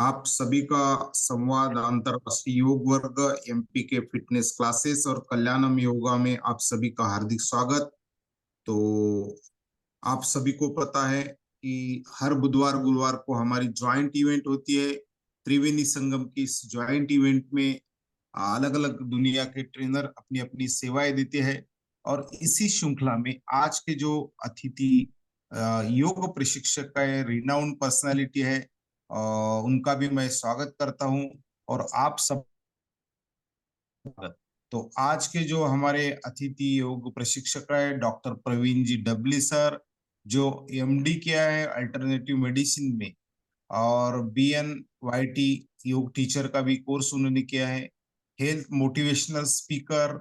आप सभी का संवाद अंतर्राष्ट्रीय योग वर्ग एमपी के फिटनेस क्लासेस और कल्याणम योगा में आप सभी का हार्दिक स्वागत। तो आप सभी को पता है कि हर बुधवार गुरुवार को हमारी ज्वाइंट इवेंट होती है। त्रिवेणी संगम की इस ज्वाइंट इवेंट में अलग अलग दुनिया के ट्रेनर अपनी अपनी सेवाएं देते हैं। और इसी श्रृंखला में आज के जो अतिथि योग प्रशिक्षक का रिनाउंड पर्सनालिटी है, उनका भी मैं स्वागत करता हूं। और आप सब, तो आज के जो हमारे अतिथि योग प्रशिक्षक है डॉक्टर प्रवीण जी डबली सर, जो एमडी किया है अल्टरनेटिव मेडिसिन में, और BNYT योग टीचर का भी कोर्स उन्होंने किया है। Health motivational speaker,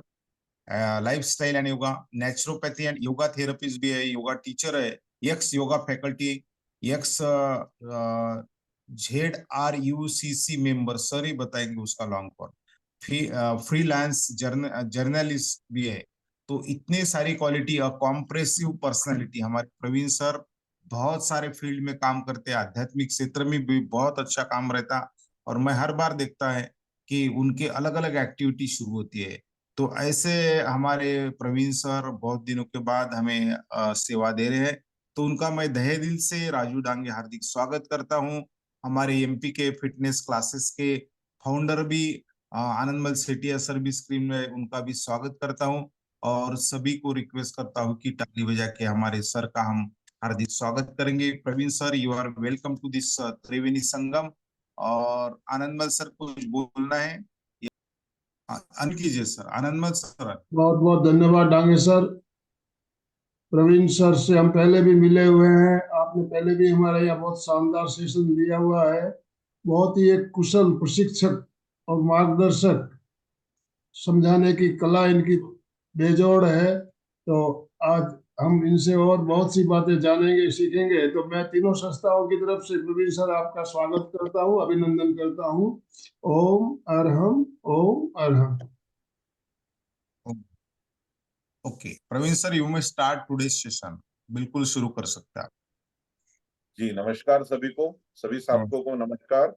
lifestyle and yoga, naturopathy and yoga therapist भी है, योगा टीचर है, ex yoga faculty, ex ZRUCC member, sir ही बताएंगे उसका लॉन्ग फॉर्म। फ्रीलांस जर्नलिस्ट भी है। तो इतने सारी क्वालिटी और कॉम्प्रेसिव पर्सनालिटी हमारे प्रवीण सर बहुत सारे फील्ड में काम करते हैं, आध्यात्मिक क्षेत्र में भी बहुत अच्छा काम रहता। और मैं हर बार देखता है कि उनके अलग अलग एक्टिविटी शुरू होती है। तो ऐसे हमारे प्रवीण सर बहुत दिनों के बाद हमें सेवा दे रहे हैं। तो उनका मैं तहे दिल से राजू डांगे हार्दिक स्वागत करता हूं। हमारे एमपी के फिटनेस क्लासेस के फाउंडर भी आनंदमल सेठिया सर भी स्क्रीन में, उनका भी स्वागत करता हूं। और सभी को रिक्वेस्ट करता हूं कि ताली बजा के हमारे सर का हम हार्दिक स्वागत करेंगे। Praveen sir, you are welcome to this Triveni Sangam. और आनंदमल सर कुछ बोलना है? अन कीजिए सर, आनंदमल सर। बहुत बहुत धन्यवाद डांगे सर। प्रवीण सर से हम पहले भी मिले हुए हैं। आपने पहले भी हमारे यहाँ बहुत शानदार सेशन दिया हुआ है। बहुत ही एक कुशल प्रशिक्षक और मार्गदर्शक, समझाने की कला इनकी बेजोड़ है। तो आज हम इनसे और बहुत सी बातें जानेंगे, सीखेंगे। तो मैं तीनों संस्थाओं की तरफ से प्रवीण सर आपका स्वागत करता हूँ, अभिनंदन करता हूँ। ओम अरहम, ओम अरहम। Okay Praveen sir, you may start today session. बिल्कुल शुरू कर सकते हैं आप। जी नमस्कार सभी को, सभी हम्म। साथियों को नमस्कार।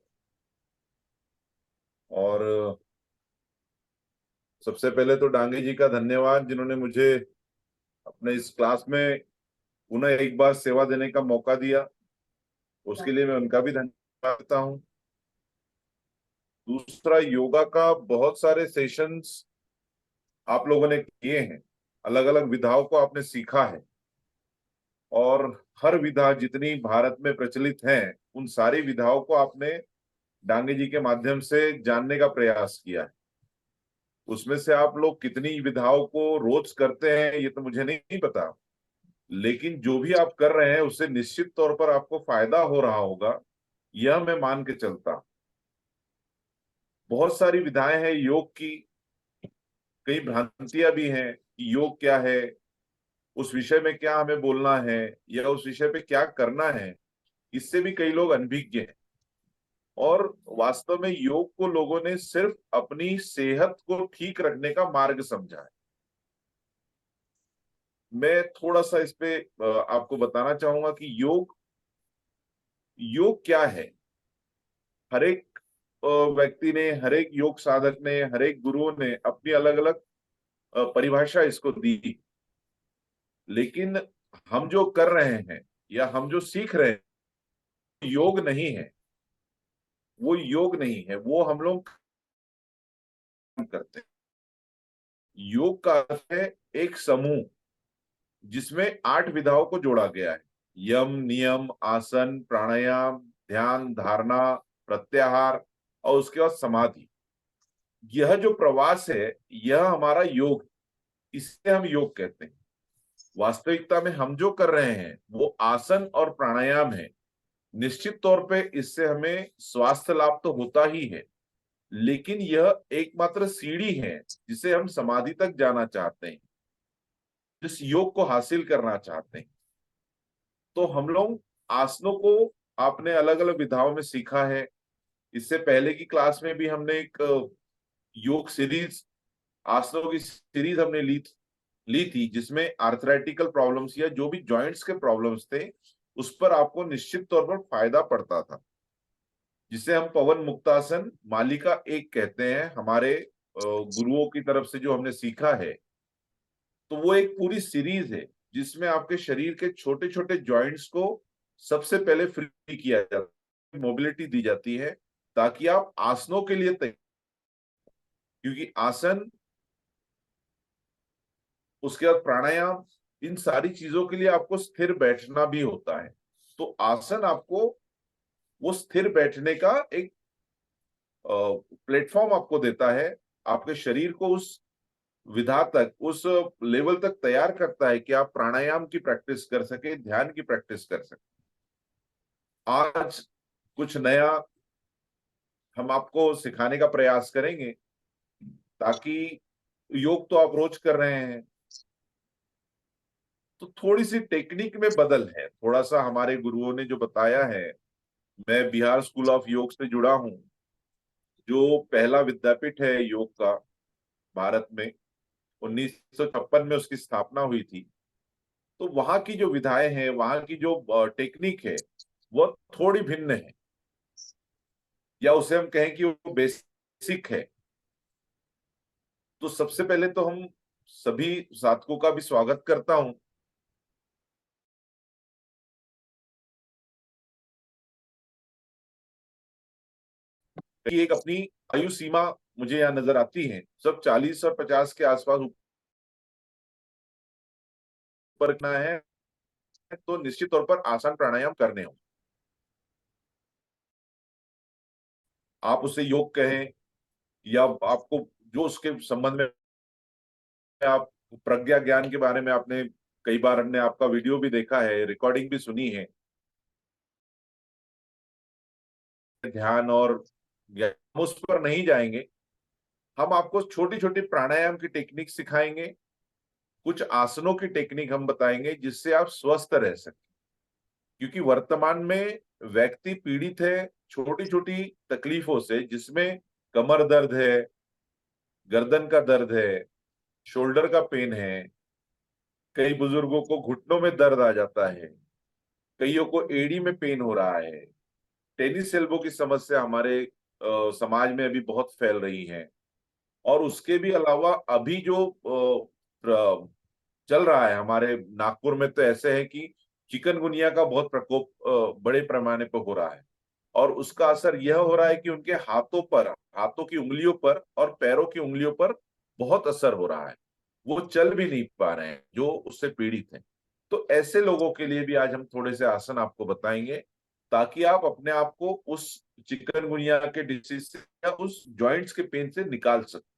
और सबसे पहले तो डांगे जी का धन्यवाद, जिन्होंने मुझे अपने इस क्लास में पुनः एक बार सेवा देने का मौका दिया। उसके लिए मैं उनका भी धन्यवाद करता हूँ। दूसरा, योगा का बहुत सारे सेशंस आप लोगों ने किए हैं, अलग अलग विधाओं को आपने सीखा है। और हर विधा जितनी भारत में प्रचलित हैं, उन सारी विधाओं को आपने डांगे जी के माध्यम से जानने का प्रयास किया है। उसमें से आप लोग कितनी विधाओं को रोज करते हैं ये तो मुझे नहीं पता, लेकिन जो भी आप कर रहे हैं उससे निश्चित तौर पर आपको फायदा हो रहा होगा, यह मैं मान के चलता। बहुत सारी विधाएं हैं योग की, कई भ्रांतियां भी हैं कि योग क्या है, उस विषय में क्या हमें बोलना है, या उस विषय पे क्या करना है। इससे भी कई लोग अनभिज्ञ हैं। और वास्तव में योग को लोगों ने सिर्फ अपनी सेहत को ठीक रखने का मार्ग समझा है। मैं थोड़ा सा इस पे आपको बताना चाहूंगा कि योग योग क्या है। हर एक व्यक्ति ने, हर एक योग साधक ने, हर एक गुरुओं ने अपनी अलग अलग परिभाषा इसको दी। लेकिन हम जो कर रहे हैं या हम जो सीख रहे हैं, योग नहीं है। वो योग नहीं है, वो हम लोग करते हैं। योग का अर्थ है एक समूह जिसमें 8 विधाओं को जोड़ा गया है। यम, नियम, आसन, प्राणायाम, ध्यान, धारणा, प्रत्याहार और उसके बाद समाधि। यह जो प्रवास है यह हमारा योग, इसे हम योग कहते हैं। वास्तविकता में हम जो कर रहे हैं वो आसन और प्राणायाम है। निश्चित तौर पे इससे हमें स्वास्थ्य लाभ तो होता ही है, लेकिन यह एकमात्र सीढ़ी है जिसे हम समाधि तक जाना चाहते हैं, जिस योग को हासिल करना चाहते हैं। तो हम लोग आसनों को आपने अलग अलग विधाओं में सीखा है। इससे पहले की क्लास में भी हमने एक योग सीरीज, आसनों की सीरीज हमने ली थी, जिसमें आर्थराइटिकल प्रॉब्लम्स या जो भी जॉइंट्स के प्रॉब्लम्स थे उस पर आपको निश्चित तौर पर फायदा पड़ता था। जिसे हम पवन मुक्तासन मालिका एक कहते हैं, हमारे गुरुओं की तरफ से जो हमने सीखा है। तो वो एक पूरी सीरीज है जिसमें आपके शरीर के छोटे छोटे जॉइंट्स को सबसे पहले फ्री किया जाता है, मोबिलिटी दी जाती है, ताकि आप आसनों के लिए तैयार। क्योंकि आसन, उसके बाद प्राणायाम, इन सारी चीजों के लिए आपको स्थिर बैठना भी होता है। तो आसन आपको वो स्थिर बैठने का एक प्लेटफॉर्म आपको देता है, आपके शरीर को उस विधा तक, उस लेवल तक तैयार करता है कि आप प्राणायाम की प्रैक्टिस कर सके, ध्यान की प्रैक्टिस कर सके। आज कुछ नया हम आपको सिखाने का प्रयास करेंगे, ताकि योग तो आप रोज कर रहे हैं, तो थोड़ी सी टेक्निक में बदल है, थोड़ा सा हमारे गुरुओं ने जो बताया है। मैं बिहार स्कूल ऑफ योग से जुड़ा हूं, जो पहला विद्यापीठ है योग का भारत में। 1956 में उसकी स्थापना हुई थी। तो वहां की जो विधाएं हैं, वहां की जो टेक्निक है, वो थोड़ी भिन्न है, या उसे हम कहें कि वो बेसिक है। तो सबसे पहले तो हम सभी साधकों का भी स्वागत करता हूं। कि एक अपनी आयु सीमा मुझे यहाँ नजर आती है, सब 40 और 50 के आसपास ऊपर रखना है, तो निश्चित तौर पर आसान प्राणायाम करने हो। आप उसे योग कहें, या आपको जो उसके संबंध में, आप प्रज्ञा ज्ञान के बारे में आपने कई बार, हमने आपका वीडियो भी देखा है, रिकॉर्डिंग भी सुनी है। ध्यान और ज्ञान, हम उस पर नहीं जाएंगे। हम आपको छोटी छोटी प्राणायाम की टेक्निक सिखाएंगे, कुछ आसनों की टेक्निक हम बताएंगे, जिससे आप स्वस्थ रह सकें। क्योंकि वर्तमान में व्यक्ति पीड़ित है छोटी छोटी तकलीफों से, जिसमें कमर दर्द है, गर्दन का दर्द है, शोल्डर का पेन है, कई बुजुर्गों को घुटनों में दर्द आ जाता है, कईयों को एड़ी में पेन हो रहा है। टेनिस एल्बो की समस्या हमारे समाज में अभी बहुत फैल रही है। और उसके भी अलावा अभी जो चल रहा है हमारे नागपुर में, तो ऐसे है कि चिकनगुनिया का बहुत प्रकोप बड़े पैमाने पर हो रहा है। और उसका असर यह हो रहा है कि उनके हाथों पर, हाथों की उंगलियों पर और पैरों की उंगलियों पर बहुत असर हो रहा है। वो चल भी नहीं पा रहे हैं जो उससे पीड़ित हैं। तो ऐसे लोगों के लिए भी आज हम थोड़े से आसन आपको बताएंगे, ताकि आप अपने आप को उस चिकनगुनिया के डिसीज से या उस जॉइंट्स के पेन से निकाल सकें।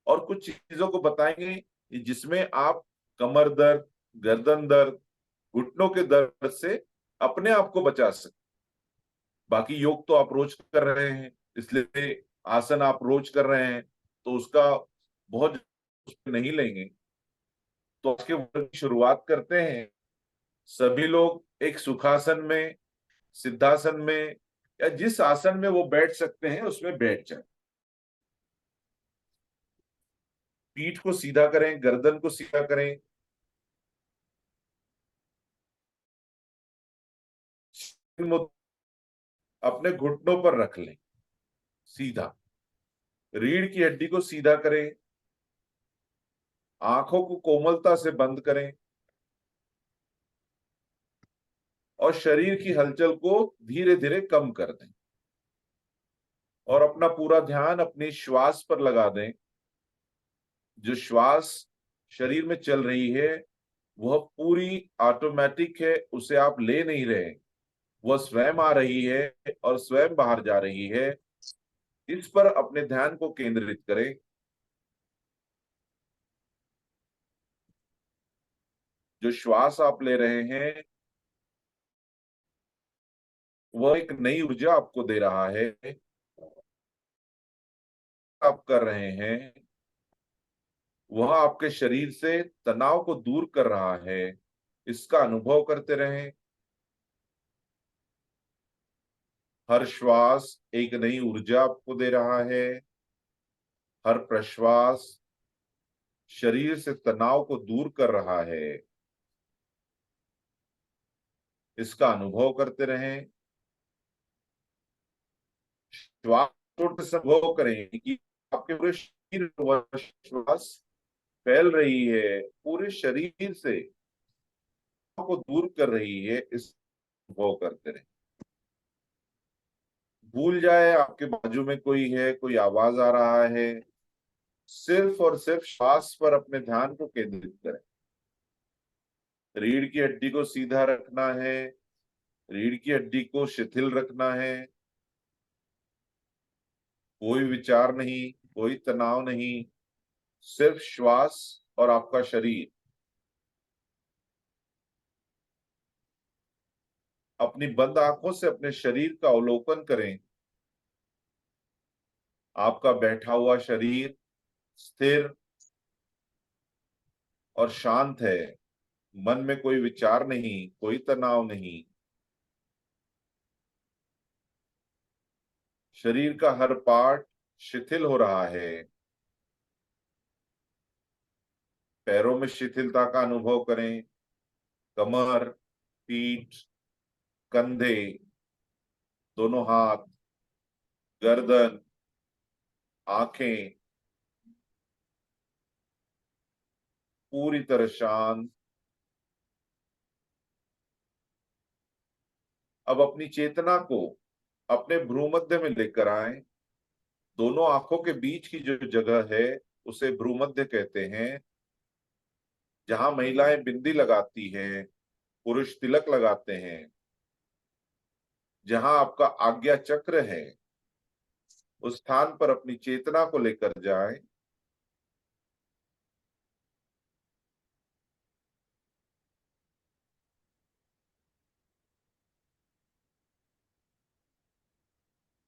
और कुछ चीजों को बताएंगे जिसमें आप कमर दर्द, गर्दन दर्द, घुटनों के दर्द से अपने आप को बचा सकते। बाकी योग तो आप रोज कर रहे हैं, इसलिए आसन आप रोज कर रहे हैं, तो उसका बहुत उस पे नहीं लेंगे। तो आज के वर्ग की शुरुआत करते हैं। सभी लोग एक सुखासन में, सिद्धासन में, या जिस आसन में वो बैठ सकते हैं उसमें बैठ जाए। पीठ को सीधा करें, गर्दन को सीधा करें, अपने घुटनों पर रख लें सीधा, रीढ़ की हड्डी को सीधा करें, आंखों को कोमलता से बंद करें, और शरीर की हलचल को धीरे धीरे कम कर दें, और अपना पूरा ध्यान अपने श्वास पर लगा दें। जो श्वास शरीर में चल रही है वह पूरी ऑटोमेटिक है, उसे आप ले नहीं रहे, वह स्वयं आ रही है और स्वयं बाहर जा रही है। इस पर अपने ध्यान को केंद्रित करें। जो श्वास आप ले रहे हैं वह एक नई ऊर्जा आपको दे रहा है। आप कर रहे हैं वह आपके शरीर से तनाव को दूर कर रहा है। इसका अनुभव करते रहें। हर श्वास एक नई ऊर्जा आपको दे रहा है। हर प्रश्वास शरीर से तनाव को दूर कर रहा है। इसका अनुभव करते रहें। श्वास छोटे से अनुभव करें कि आपके पूरे शरीर में श्वास फैल रही है, पूरे शरीर से को दूर कर रही है, इस अनुभव करते रहे। भूल जाए आपके बाजू में कोई है, कोई आवाज आ रहा है, सिर्फ और सिर्फ श्वास पर अपने ध्यान को केंद्रित करें। रीढ़ की हड्डी को सीधा रखना है, रीढ़ की हड्डी को शिथिल रखना है, कोई विचार नहीं, कोई तनाव नहीं, सिर्फ श्वास और आपका शरीर। अपनी बंद आंखों से अपने शरीर का अवलोकन करें। आपका बैठा हुआ शरीर स्थिर और शांत है, मन में कोई विचार नहीं, कोई तनाव नहीं। शरीर का हर पार्ट शिथिल हो रहा है। पैरों में शिथिलता का अनुभव करें। कमर, पीठ, कंधे, दोनों हाथ, गर्दन, आंखें पूरी तरह शांत। अब अपनी चेतना को अपने भ्रूमध्य में लेकर आए। दोनों आंखों के बीच की जो जगह है उसे भ्रूमध्य कहते हैं। जहां महिलाएं बिंदी लगाती हैं, पुरुष तिलक लगाते हैं, जहां आपका आज्ञा चक्र है, उस स्थान पर अपनी चेतना को लेकर जाएं।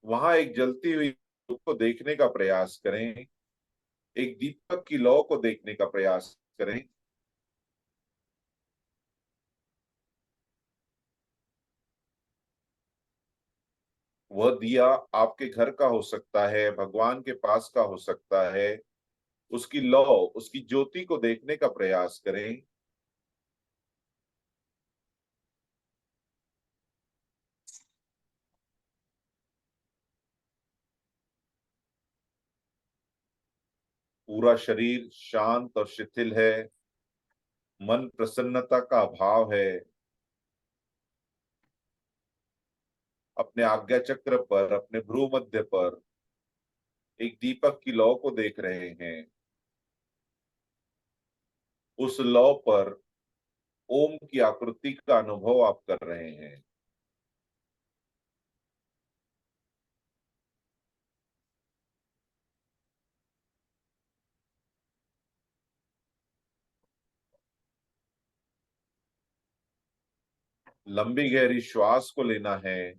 वहां एक जलती हुई को देखने का प्रयास करें, एक दीपक की लौ को देखने का प्रयास करें। वह दिया आपके घर का हो सकता है, भगवान के पास का हो सकता है। उसकी लौ, उसकी ज्योति को देखने का प्रयास करें। पूरा शरीर शांत और शिथिल है, मन प्रसन्नता का अभाव है। अपने आज्ञा चक्र पर, अपने भ्रू मध्य पर एक दीपक की लौ को देख रहे हैं। उस लौ पर ओम की आकृति का अनुभव आप कर रहे हैं। लंबी गहरी श्वास को लेना है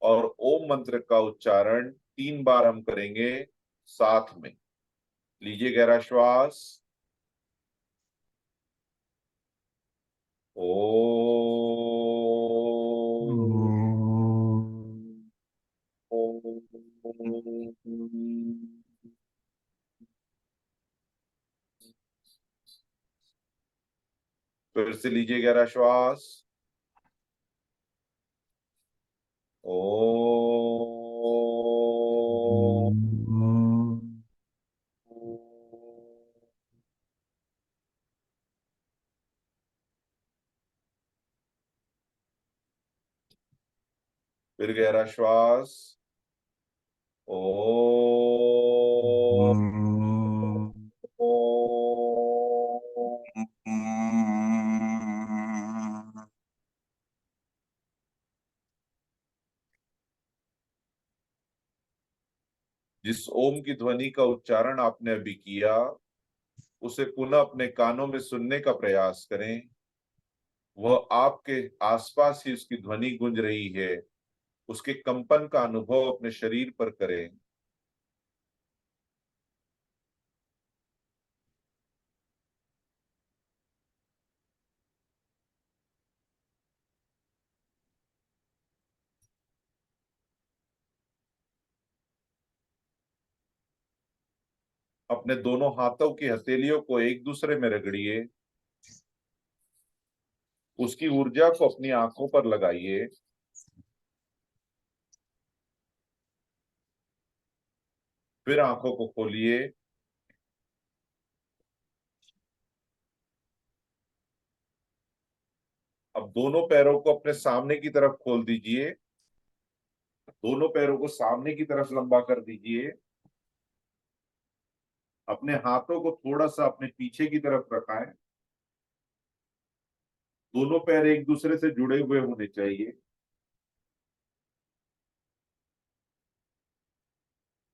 और ओम मंत्र का उच्चारण 3 बार हम करेंगे साथ में। लीजिए गहरा श्वास। फिर से लीजिए गहरा श्वास। ओ फिर गहरा श्वास। ओ जिस ओम की ध्वनि का उच्चारण आपने अभी किया, उसे पुनः अपने कानों में सुनने का प्रयास करें। वह आपके आसपास ही उसकी ध्वनि गूंज रही है। उसके कंपन का अनुभव अपने शरीर पर करें। अपने दोनों हाथों की हथेलियों को एक दूसरे में रगड़िए। उसकी ऊर्जा को अपनी आंखों पर लगाइए। फिर आंखों को खोलिए। अब दोनों पैरों को अपने सामने की तरफ खोल दीजिए। दोनों पैरों को सामने की तरफ लंबा कर दीजिए। अपने हाथों को थोड़ा सा अपने पीछे की तरफ रखाएं। दोनों पैर एक दूसरे से जुड़े हुए होने चाहिए।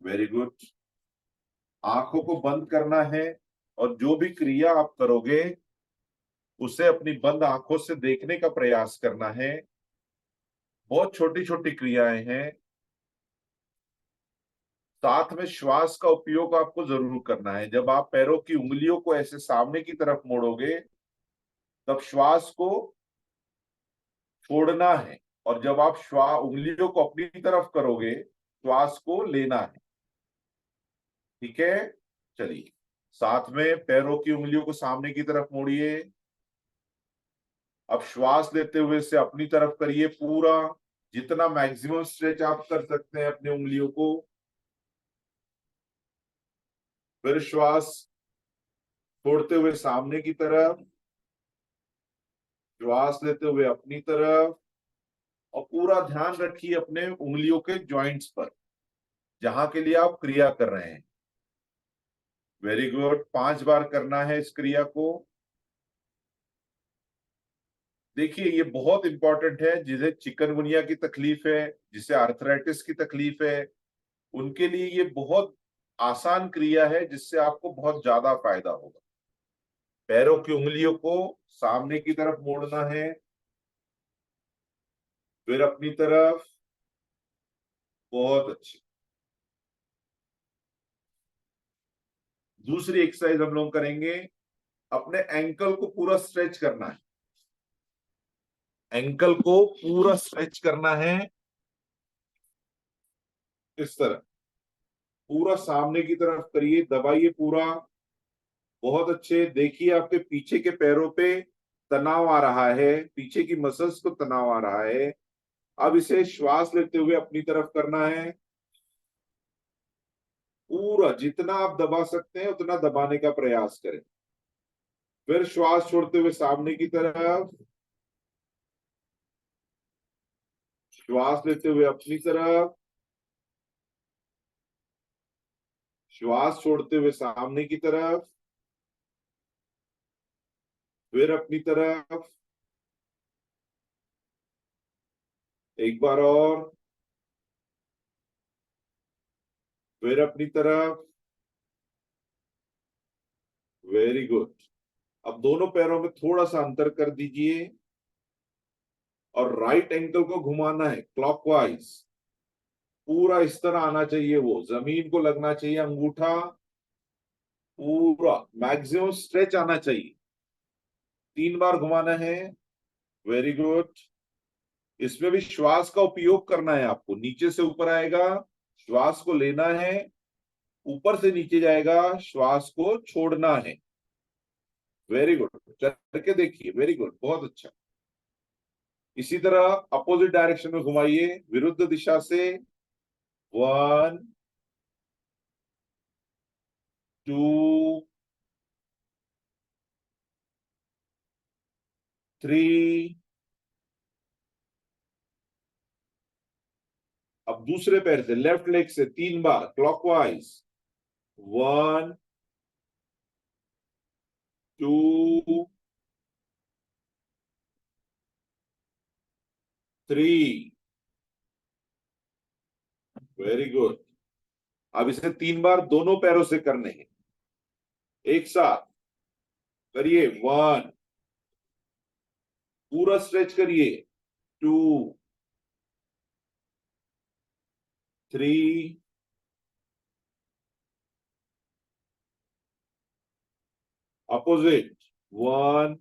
Very good. आंखों को बंद करना है और जो भी क्रिया आप करोगे उसे अपनी बंद आंखों से देखने का प्रयास करना है। बहुत छोटी छोटी क्रियाएं हैं। साथ में श्वास का उपयोग आपको जरूर करना है। जब आप पैरों की उंगलियों को ऐसे सामने की तरफ मोड़ोगे तब श्वास को छोड़ना है, और जब आप श्वास उंगलियों को अपनी तरफ करोगे श्वास को लेना है। ठीक है, चलिए साथ में पैरों की उंगलियों को सामने की तरफ मोड़िए। अब श्वास लेते हुए से अपनी तरफ करिए पूरा, जितना मैक्सिमम स्ट्रेच आप कर सकते हैं अपनी उंगलियों को। फिर श्वास छोड़ते हुए सामने की तरफ, श्वास लेते हुए अपनी तरफ, और पूरा ध्यान रखिए अपने उंगलियों के जॉइंट्स पर जहां के लिए आप क्रिया कर रहे हैं। Very good. 5 बार करना है इस क्रिया को। देखिए ये बहुत इंपॉर्टेंट है। जिसे चिकनगुनिया की तकलीफ है, जिसे आर्थराइटिस की तकलीफ है, उनके लिए ये बहुत आसान क्रिया है जिससे आपको बहुत ज्यादा फायदा होगा। पैरों की उंगलियों को सामने की तरफ मोड़ना है, फिर अपनी तरफ। बहुत अच्छी। दूसरी एक्सरसाइज हम लोग करेंगे। अपने एंकल को पूरा स्ट्रेच करना है। एंकल को पूरा स्ट्रेच करना है इस तरह। पूरा सामने की तरफ करिए, दबाइए पूरा। बहुत अच्छे। देखिए आपके पीछे के पैरों पे तनाव आ रहा है, पीछे की मसल्स को तनाव आ रहा है। अब इसे श्वास लेते हुए अपनी तरफ करना है। पूरा जितना आप दबा सकते हैं उतना दबाने का प्रयास करें। फिर श्वास छोड़ते हुए सामने की तरफ, श्वास लेते हुए अपनी तरफ, श्वास छोड़ते हुए सामने की तरफ, फिर अपनी तरफ। एक बार और, फिर अपनी तरफ। Very good. अब दोनों पैरों में थोड़ा सा अंतर कर दीजिए और राइट एंकल को घुमाना है क्लॉकवाइज। पूरा इस तरह आना चाहिए, वो जमीन को लगना चाहिए अंगूठा। पूरा मैक्सिमम स्ट्रेच आना चाहिए। 3 बार घुमाना है। Very good. इसमें भी श्वास का उपयोग करना है आपको। नीचे से ऊपर आएगा, श्वास को लेना है। ऊपर से नीचे जाएगा, श्वास को छोड़ना है। Very good. करके देखिए। वेरी गुड, बहुत अच्छा। इसी तरह अपोजिट डायरेक्शन में घुमाइए, विरुद्ध दिशा से। 1 2 3। अब दूसरे पैर से, लेफ्ट लेग से 3 बार क्लॉकवाइज। 1 2 3। Very good. अब इसे 3 बार दोनों पैरों से करने हैं एक साथ। करिए। 1, पूरा स्ट्रेच करिए। 2 3 अपोजिट। 1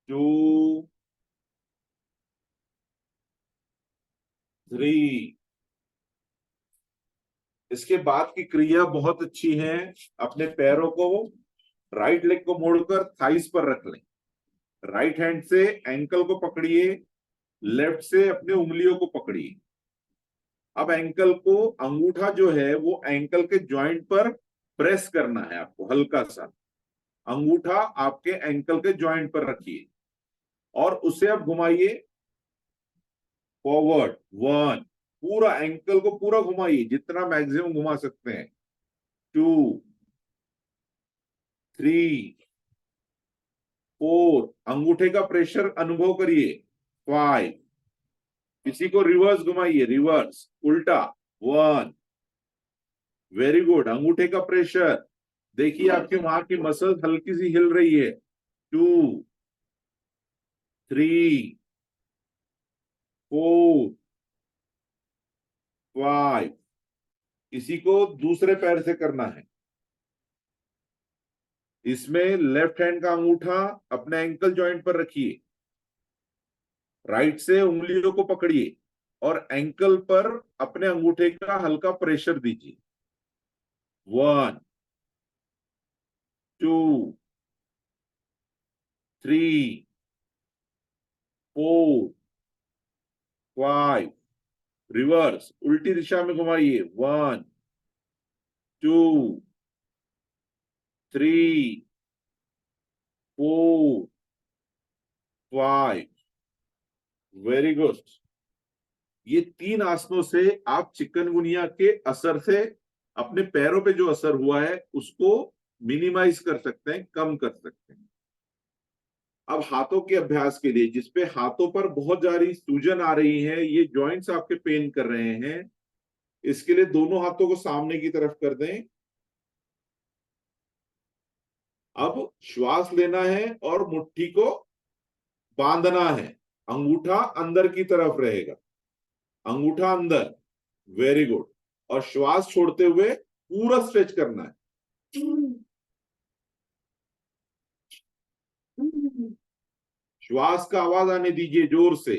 2 3। इसके बाद की क्रिया बहुत अच्छी है। अपने पैरों को, राइट लेग को मोड़कर थाइस पर रख लें। राइट हैंड से एंकल को पकड़िए, लेफ्ट से अपने उंगलियों को पकड़िए। अब एंकल को, अंगूठा जो है वो एंकल के जॉइंट पर प्रेस करना है आपको, हल्का सा अंगूठा आपके एंकल के जॉइंट पर रखिए और उसे आप घुमाइए फॉरवर्ड। 1, पूरा एंकल को पूरा घुमाइए, जितना मैक्सिमम घुमा सकते हैं। 2, 3, 4, अंगूठे का प्रेशर अनुभव करिए। 5, इसी को रिवर्स घुमाइए, रिवर्स उल्टा। 1, वेरी गुड, अंगूठे का प्रेशर देखिए, आपके वहां की मसल हल्की सी हिल रही है। 2, 3, 4, 5, इसी को दूसरे पैर से करना है। इसमें लेफ्ट हैंड का अंगूठा अपने एंकल जॉइंट पर रखिए, राइट से उंगलियों को पकड़िए और एंकल पर अपने अंगूठे का हल्का प्रेशर दीजिए। 1, 2, 3, 4, 5, रिवर्स उल्टी दिशा में घुमाइए। 1, 2, 3, 4, 5, वेरी गुड। ये 3 आसनों से आप चिकनगुनिया के असर से, अपने पैरों पे जो असर हुआ है उसको मिनिमाइज कर सकते हैं, कम कर सकते हैं। अब हाथों के अभ्यास के लिए, जिसपे हाथों पर बहुत ज्यादा सूजन आ रही है, ये जॉइंट्स आपके पेन कर रहे हैं, इसके लिए दोनों हाथों को सामने की तरफ कर दें। अब श्वास लेना है और मुट्ठी को बांधना है, अंगूठा अंदर की तरफ रहेगा, अंगूठा अंदर, वेरी गुड। और श्वास छोड़ते हुए पूरा स्ट्रेच करना है। श्वास का आवाज आने दीजिए जोर से।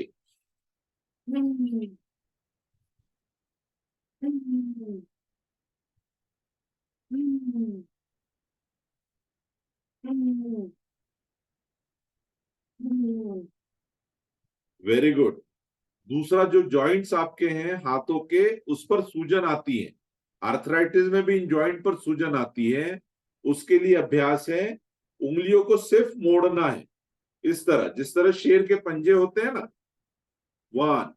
Very good. दूसरा, जो जॉइंट्स आपके हैं हाथों के, उस पर सूजन आती है, आर्थराइटिस में भी इन जॉइंट पर सूजन आती है, उसके लिए अभ्यास है, उंगलियों को सिर्फ मोड़ना है, इस तरह, जिस तरह शेर के पंजे होते हैं ना। 1,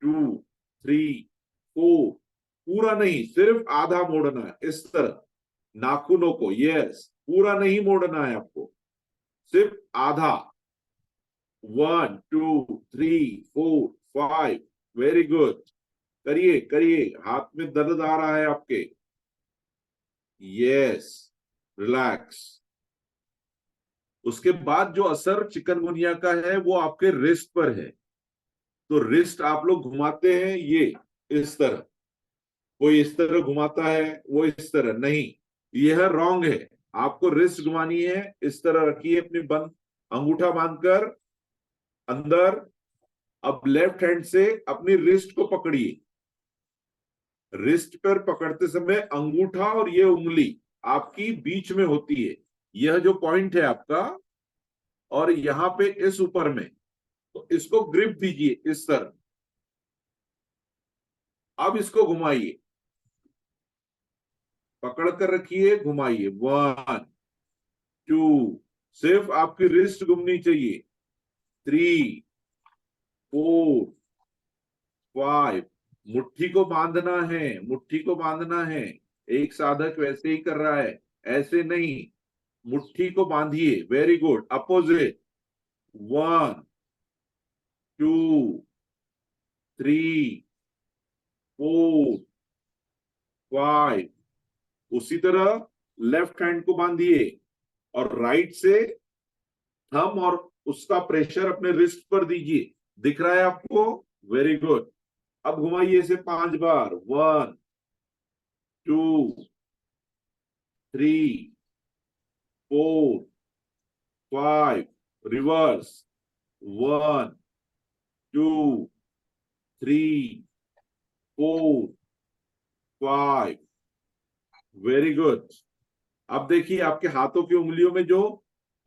2, 3, 4, पूरा नहीं, सिर्फ आधा मोड़ना है, इस तरह नाखूनों को, यस, पूरा नहीं मोड़ना है आपको, सिर्फ आधा। 1, 2, 3, 4, 5, वेरी गुड। करिए करिए, हाथ में दर्द आ रहा है आपके, यस, रिलैक्स। उसके बाद जो असर चिकनगुनिया का है वो आपके रिस्ट पर है, तो रिस्ट आप लोग घुमाते हैं ये इस तरह, कोई इस तरह घुमाता है, वो इस तरह नहीं, यह रॉन्ग है। आपको रिस्ट घुमानी है, इस तरह रखिए अपनी बंद, अंगूठा बांधकर अंदर। अब लेफ्ट हैंड से अपनी रिस्ट को पकड़िए, रिस्ट पर पकड़ते समय अंगूठा और ये उंगली आपकी बीच में होती है, यह जो पॉइंट है आपका, और यहां पे इस ऊपर में, तो इसको ग्रिप दीजिए इस तरह। अब इसको घुमाइए, पकड़ कर रखिए, घुमाइए। 1, 2, सिर्फ आपकी रिस्ट घूमनी चाहिए। 3, 4, 5, मुट्ठी को बांधना है, मुट्ठी को बांधना है। एक साधक वैसे ही कर रहा है, ऐसे नहीं, मुट्ठी को बांधिए, वेरी गुड, अपोजिट। 1, 2, 3, 4, 5, उसी तरह लेफ्ट हैंड को बांधिए और राइट से थंब और उसका प्रेशर अपने रिस्ट पर दीजिए, दिख रहा है आपको, वेरी गुड। अब घुमाइए इसे 5 बार। 1, 2, 3, 4, 5, रिवर्स। 1, 2, 3, 4, 5, very good. अब देखिए आपके हाथों की उंगलियों में जो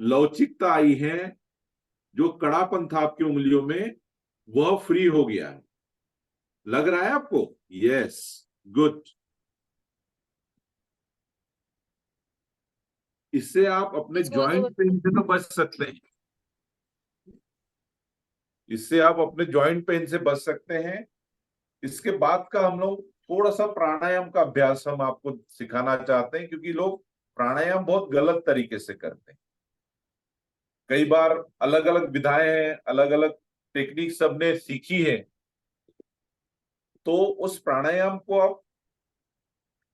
लवचिकता आई है, जो कड़ापन था आपकी उंगलियों में, वह फ्री हो गया है। लग रहा है आपको? Yes, good. इससे आप अपने जॉइंट पेन से तो बच सकते हैं। इससे आप अपने जॉइंट पेन से बच सकते हैं। इसके बाद का हम लोग थोड़ा सा प्राणायाम का अभ्यास हम आपको सिखाना चाहते हैं, क्योंकि लोग प्राणायाम बहुत गलत तरीके से करते हैं। कई बार अलग अलग विधाएं हैं, अलग अलग टेक्निक सबने सीखी है, तो उस प्राणायाम को आप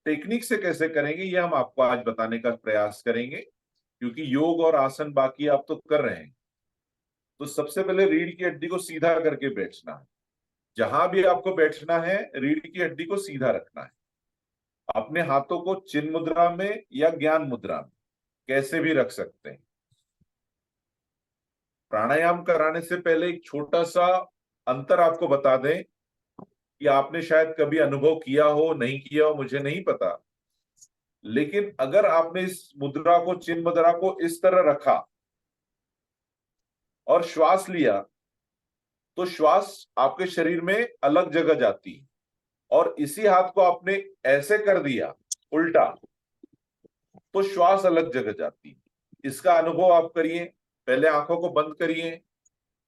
टेक्निक से कैसे करेंगे ये हम आपको आज बताने का प्रयास करेंगे, क्योंकि योग और आसन बाकी आप तो कर रहे हैं। तो सबसे पहले रीढ़ की हड्डी को सीधा करके बैठना है। जहां भी आपको बैठना है रीढ़ की हड्डी को सीधा रखना है। अपने हाथों को चिन्ह मुद्रा में या ज्ञान मुद्रा में कैसे भी रख सकते हैं। प्राणायाम कराने से पहले एक छोटा सा अंतर आपको बता दें कि आपने शायद कभी अनुभव किया हो, नहीं किया हो, मुझे नहीं पता, लेकिन अगर आपने इस मुद्रा को, चिन्ह मुद्रा को इस तरह रखा और श्वास लिया, तो श्वास आपके शरीर में अलग जगह जाती है। और इसी हाथ को आपने ऐसे कर दिया उल्टा, तो श्वास अलग जगह जाती है। इसका अनुभव आप करिए। पहले आंखों को बंद करिए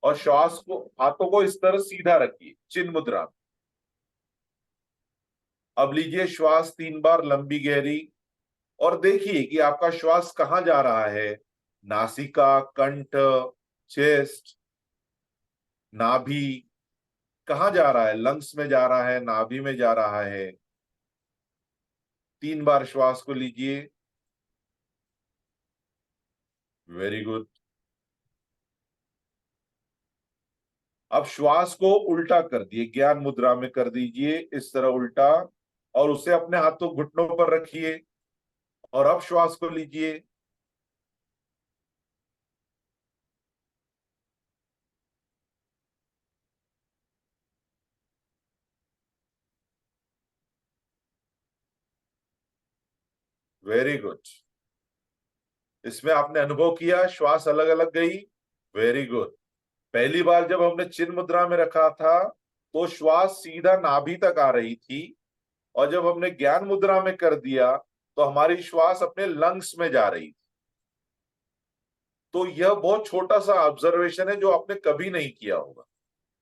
और श्वास को, हाथों को इस तरह सीधा रखिए चिन्ह मुद्रा में। अब लीजिए श्वास 3 बार लंबी गहरी, और देखिए कि आपका श्वास कहां जा रहा है। नासिका, कंठ, चेस्ट, नाभि, कहां जा रहा है? लंग्स में जा रहा है, नाभि में जा रहा है। 3 बार श्वास को लीजिए। Very good. अब श्वास को उल्टा कर दिए, ज्ञान मुद्रा में कर दीजिए इस तरह उल्टा, और उसे अपने हाथों घुटनों पर रखिए और अब श्वास को लीजिए। Very good. इसमें आपने अनुभव किया श्वास अलग अलग गई। Very good. पहली बार जब हमने चिन्ह मुद्रा में रखा था तो श्वास सीधा नाभि तक आ रही थी, और जब हमने ज्ञान मुद्रा में कर दिया तो हमारी श्वास अपने लंग्स में जा रही थी। तो यह बहुत छोटा सा ऑब्जर्वेशन है जो आपने कभी नहीं किया होगा।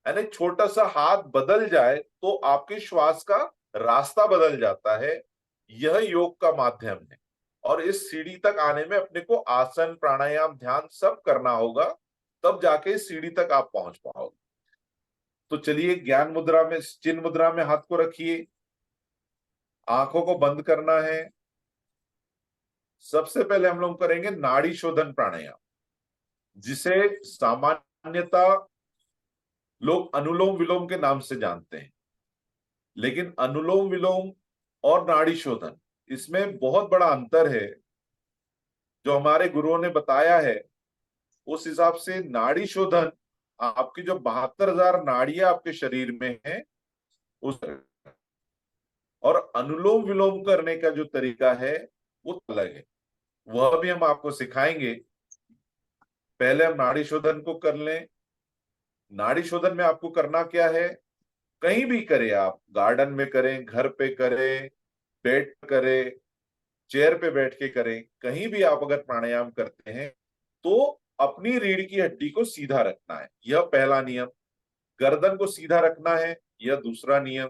यानी छोटा सा हाथ बदल जाए तो आपके श्वास का रास्ता बदल जाता है। यह योग का माध्यम है, और इस सीढ़ी तक आने में अपने को आसन, प्राणायाम, ध्यान सब करना होगा, तब जाके इस सीढ़ी तक आप पहुंच पाओगे। तो चलिए ज्ञान मुद्रा में, चिन्ह मुद्रा में हाथ को रखिए, आंखों को बंद करना है। सबसे पहले हम लोग करेंगे नाड़ी शोधन प्राणायाम, जिसे सामान्यता लोग अनुलोम विलोम के नाम से जानते हैं। लेकिन अनुलोम विलोम और नाड़ी शोधन, इसमें बहुत बड़ा अंतर है। जो हमारे गुरुओं ने बताया है उस हिसाब से नाड़ी शोधन आपकी जो 72,000 नाड़ियां आपके शरीर में हैं उस, और अनुलोम विलोम करने का जो तरीका है वो अलग है। वह भी हम आपको सिखाएंगे। पहले हम नाड़ी शोधन को कर लें। नाड़ी शोधन में आपको करना क्या है? कहीं भी करें आप, गार्डन में करें, घर पे करें, बेड पे करें, चेयर पे बैठ के करें, कहीं भी आप अगर प्राणायाम करते हैं तो अपनी रीढ़ की हड्डी को सीधा रखना है, यह पहला नियम। गर्दन को सीधा रखना है, यह दूसरा नियम।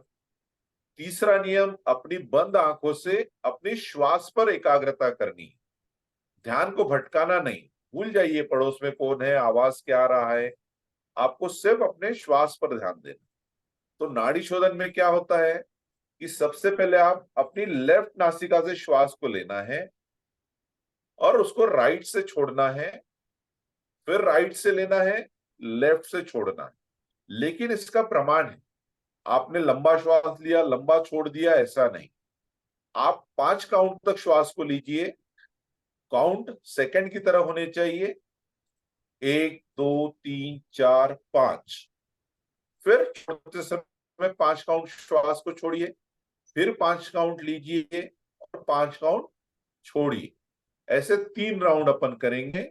तीसरा नियम, अपनी बंद आंखों से अपनी श्वास पर एकाग्रता करनी है। ध्यान को भटकाना नहीं। भूल जाइए पड़ोस में कौन है, आवाज क्या आ रहा है, आपको सिर्फ अपने श्वास पर ध्यान देना। तो नाड़ी शोधन में क्या होता है कि सबसे पहले आप अपनी लेफ्ट नासिका से श्वास को लेना है और उसको राइट से छोड़ना है, फिर राइट से लेना है, लेफ्ट से छोड़ना है। लेकिन इसका प्रमाण है, आपने लंबा श्वास लिया, लंबा छोड़ दिया, ऐसा नहीं। आप 5 काउंट तक श्वास को लीजिए। काउंट सेकंड की तरह होने चाहिए, 1 2 3 4 5। फिर छोड़ते समय 5 काउंट श्वास को छोड़िए, फिर 5 काउंट लीजिए और 5 काउंट छोड़िए। ऐसे 3 राउंड अपन करेंगे।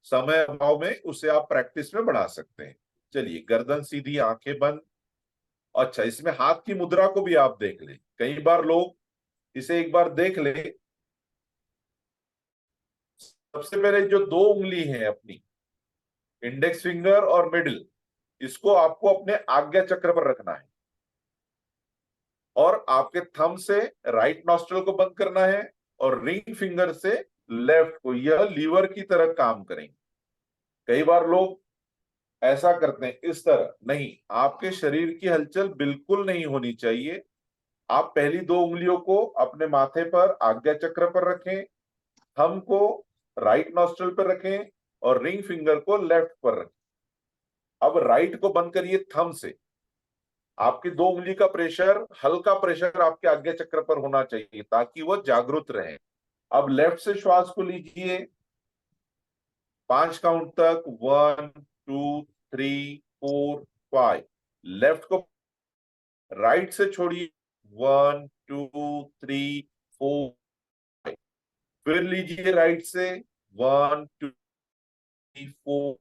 समय अभाव में उसे आप प्रैक्टिस में बढ़ा सकते हैं। चलिए, गर्दन सीधी, आंखें बंद, अच्छा, इसमें हाथ की मुद्रा को भी आप देख लें। कई बार लोग इसे एक बार देख ले। सबसे पहले जो दो उंगली है अपनी, इंडेक्स फिंगर और मिडिल, इसको आपको अपने आज्ञा चक्र पर रखना है और आपके थंब से राइट नॉस्ट्रल को बंद करना है और रिंग फिंगर से लेफ्ट को। यह लीवर की तरह काम करेंगे। कई बार लोग ऐसा करते हैं, इस तरह नहीं। आपके शरीर की हलचल बिल्कुल नहीं होनी चाहिए। आप पहली दो उंगलियों को अपने माथे पर आज्ञा चक्र पर रखें, थंब को राइट नॉस्ट्रल पर रखें और रिंग फिंगर को लेफ्ट पर रखें। अब राइट को बंद करिए थंब से। आपकी दो उंगली का प्रेशर, हल्का प्रेशर आपके आज्ञा चक्र पर होना चाहिए ताकि वह जागरूक रहे। अब लेफ्ट से श्वास को लीजिए 5 काउंट तक, 1 2 3 4 5। लेफ्ट को राइट से छोड़िए 1 2 3 4 5। फिर लीजिए राइट से 1 2 3 4।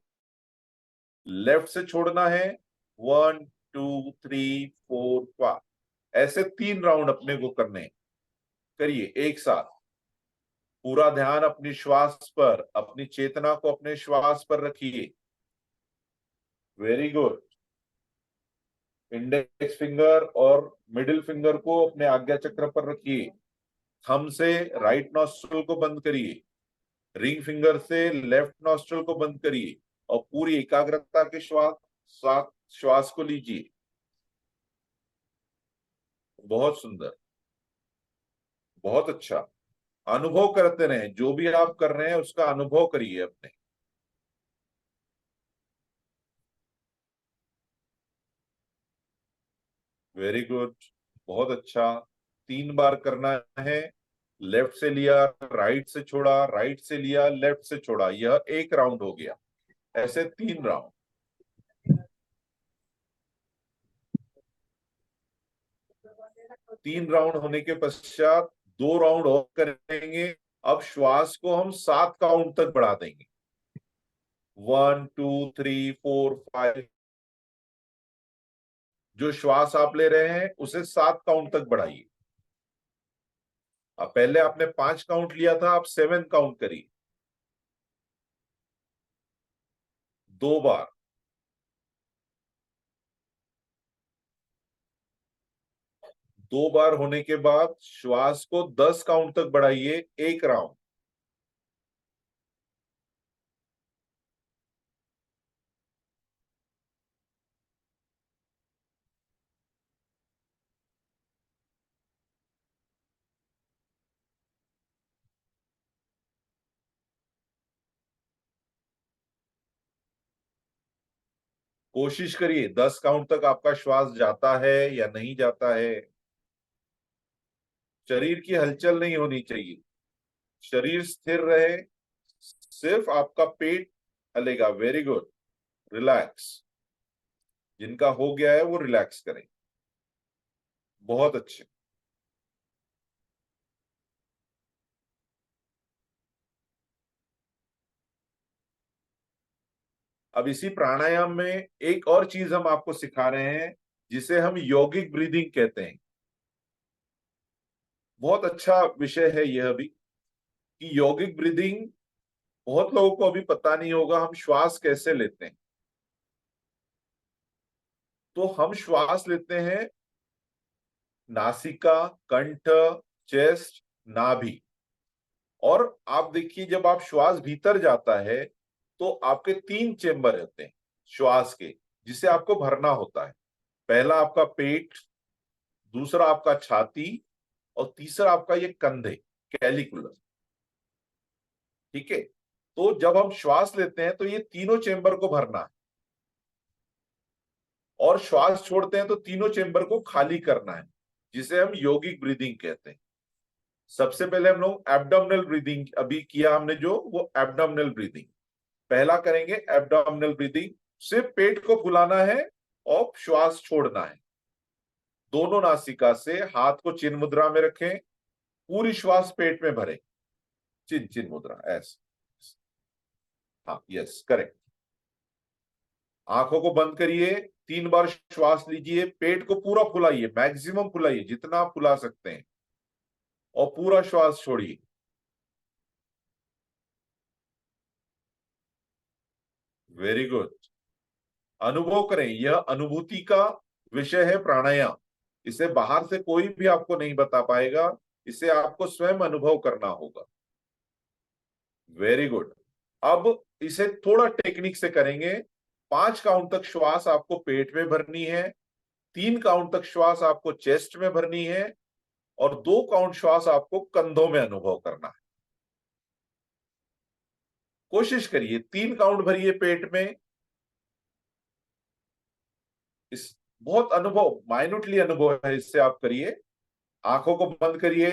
लेफ्ट से छोड़ना है 1 2 3 4 5। ऐसे 3 राउंड अपने को करने हैं। करिए एक साथ। पूरा ध्यान अपनी श्वास पर, अपनी चेतना को अपने श्वास पर रखिए। Very good. इंडेक्स फिंगर और मिडिल फिंगर को अपने आज्ञा चक्र पर रखिए। थंब से राइट नॉस्ट्रल को बंद करिए, रिंग फिंगर से लेफ्ट नॉस्ट्रल को बंद करिए और पूरी एकाग्रता के श्वास को लीजिए। बहुत सुंदर, बहुत अच्छा। अनुभव करते रहें, जो भी आप कर रहे हैं उसका अनुभव करिए अपने। वेरी गुड, बहुत अच्छा। 3 बार करना है। लेफ्ट से लिया, राइट से छोड़ा, राइट से लिया, लेफ्ट से छोड़ा। यह एक राउंड हो गया। ऐसे 3 राउंड। तीन राउंड होने के पश्चात 2 राउंड और करेंगे। अब श्वास को हम 7 काउंट तक बढ़ा देंगे। 1 2 3 4 5। जो श्वास आप ले रहे हैं उसे 7 काउंट तक बढ़ाइए। अब पहले आपने 5 काउंट लिया था, आप 7 काउंट करिए। 2 बार। 2 बार होने के बाद श्वास को 10 काउंट तक बढ़ाइए, एक राउंड। कोशिश करिए 10 काउंट तक आपका श्वास जाता है या नहीं जाता है। शरीर की हलचल नहीं होनी चाहिए, शरीर स्थिर रहे, सिर्फ आपका पेट हलेगा। Very good, relax. जिनका हो गया है वो रिलैक्स करें। बहुत अच्छे। अब इसी प्राणायाम में एक और चीज हम आपको सिखा रहे हैं जिसे हम यौगिक ब्रीदिंग कहते हैं। बहुत अच्छा विषय है यह भी कि यौगिक ब्रीदिंग, बहुत लोगों को अभी पता नहीं होगा हम श्वास कैसे लेते हैं। तो हम श्वास लेते हैं नासिका, कंठ, चेस्ट, नाभि। और आप देखिए जब आप श्वास भीतर जाता है तो आपके 3 चेंबर होते हैं श्वास के, जिसे आपको भरना होता है। पहला आपका पेट, दूसरा आपका छाती और तीसरा आपका ये कंधे, कैलिकुलस। ठीक है। तो जब हम श्वास लेते हैं तो ये तीनों चेंबर को भरना है और श्वास छोड़ते हैं तो तीनों चेंबर को खाली करना है, जिसे हम यौगिक ब्रीदिंग कहते हैं। सबसे पहले हम लोग एब्डोमिनल ब्रीदिंग अभी किया हमने, जो वो एब्डोमिनल ब्रीदिंग पहला करेंगे। एब्डोमिनल ब्रीदिंग, सिर्फ पेट को फुलाना है और श्वास छोड़ना है। दोनों नासिका से हाथ को चिन्ह मुद्रा में रखें, पूरी श्वास पेट में भरें। चिन्ह चिन्ह मुद्रा ऐसे। हाँ, यस, करेक्ट। आंखों को बंद करिए 3 बार श्वास लीजिए, पेट को पूरा फुलाइए, मैक्सिमम फुलाइए जितना आप फुला सकते हैं, और पूरा श्वास छोड़िए। Very good. अनुभव करें, यह अनुभूति का विषय है प्राणायाम। इसे बाहर से कोई भी आपको नहीं बता पाएगा, इसे आपको स्वयं अनुभव करना होगा। Very good. अब इसे थोड़ा टेक्निक से करेंगे। 5 काउंट तक श्वास आपको पेट में भरनी है, 3 काउंट तक श्वास आपको चेस्ट में भरनी है, और 2 काउंट श्वास आपको कंधों में अनुभव करना है। कोशिश करिए, 3 काउंट भरिए पेट में। इस बहुत अनुभव, माइन्यूटली अनुभव है, इससे आप करिए। आंखों को बंद करिए,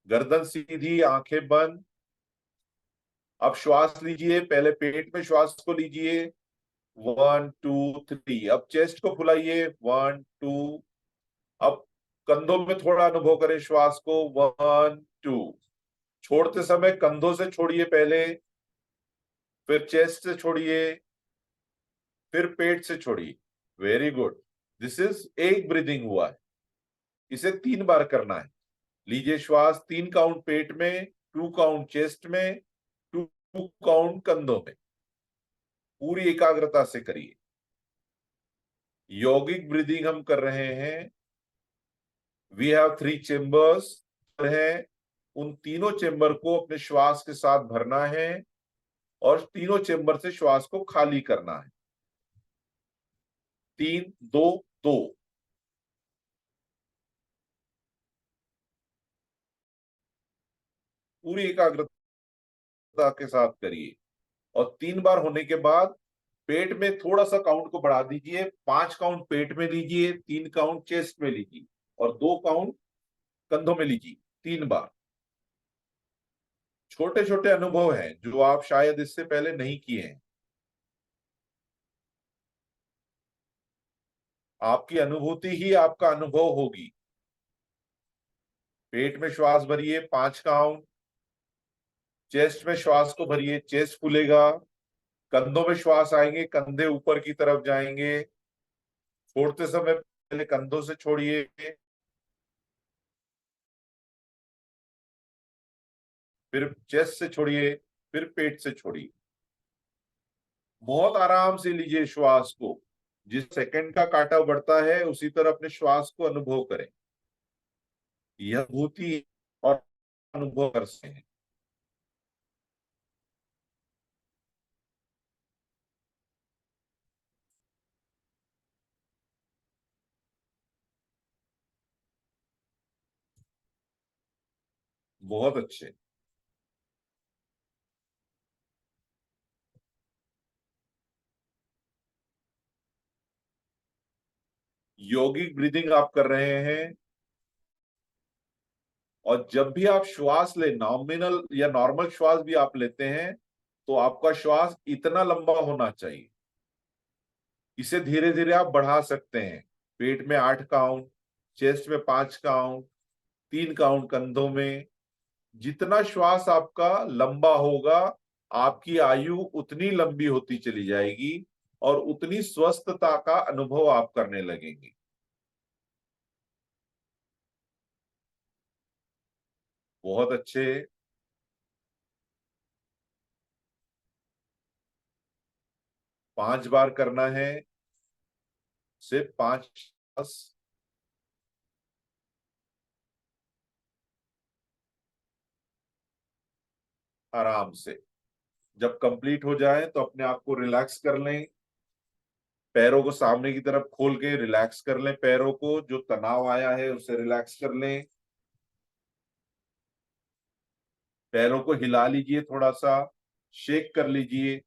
गर्दन सीधी, आंखें बंद। अब श्वास लीजिए, पहले पेट में श्वास को लीजिए, 1 2 3। अब चेस्ट को फुलाइए, 1 2। अब कंधों में थोड़ा अनुभव करें श्वास को, 1 2। छोड़ते समय कंधों से छोड़िए पहले, फिर चेस्ट से छोड़िए, फिर पेट से छोड़िए। Very good. दिस इज एक ब्रीदिंग हुआ है। इसे 3 बार करना है। लीजिए श्वास, 3 काउंट पेट में, 2 काउंट चेस्ट में, 2 काउंट कंधों में। पूरी एकाग्रता से करिए। यौगिक ब्रीदिंग हम कर रहे हैं। वी हैव 3 चेंबर्स है, उन तीनों चेंबर को अपने श्वास के साथ भरना है, और तीनों चेंबर से श्वास को खाली करना है। 3 2 2। पूरी एकाग्रता के साथ करिए, और 3 बार होने के बाद पेट में थोड़ा सा काउंट को बढ़ा दीजिए। 5 काउंट पेट में लीजिए, 3 काउंट चेस्ट में लीजिए, और 2 काउंट कंधों में लीजिए। 3 बार। छोटे छोटे अनुभव हैं जो आप शायद इससे पहले नहीं किए हैं। आपकी अनुभूति ही आपका अनुभव होगी। पेट में श्वास भरिए, 5 काउंट। चेस्ट में श्वास को भरिए, चेस्ट फूलेगा। कंधों में श्वास आएंगे, कंधे ऊपर की तरफ जाएंगे। छोड़ते समय पहले कंधों से छोड़िए, फिर चेस्ट से छोड़िए, फिर पेट से छोड़िए। बहुत आराम से लीजिए श्वास को। जिस सेकंड का कांटा बढ़ता है उसी तरह अपने श्वास को अनुभव करें। यह अनुभूति और अनुभव कर सकते हैं। बहुत अच्छे। यौगिक ब्रीदिंग आप कर रहे हैं, और जब भी आप श्वास ले, नॉमिनल या नॉर्मल श्वास भी आप लेते हैं, तो आपका श्वास इतना लंबा होना चाहिए। इसे धीरे धीरे आप बढ़ा सकते हैं। पेट में 8 काउंट, चेस्ट में 5 काउंट, 3 काउंट कंधों में। जितना श्वास आपका लंबा होगा, आपकी आयु उतनी लंबी होती चली जाएगी, और उतनी स्वस्थता का अनुभव आप करने लगेंगे। बहुत अच्छे। 5 बार करना है, सिर्फ 5 श्वास। आराम से। जब कंप्लीट हो जाए तो अपने आप को रिलैक्स कर लें। पैरों को सामने की तरफ खोल के रिलैक्स कर लें। पैरों को, जो तनाव आया है उसे रिलैक्स कर लें। पैरों को हिला लीजिए, थोड़ा सा शेक कर लीजिए,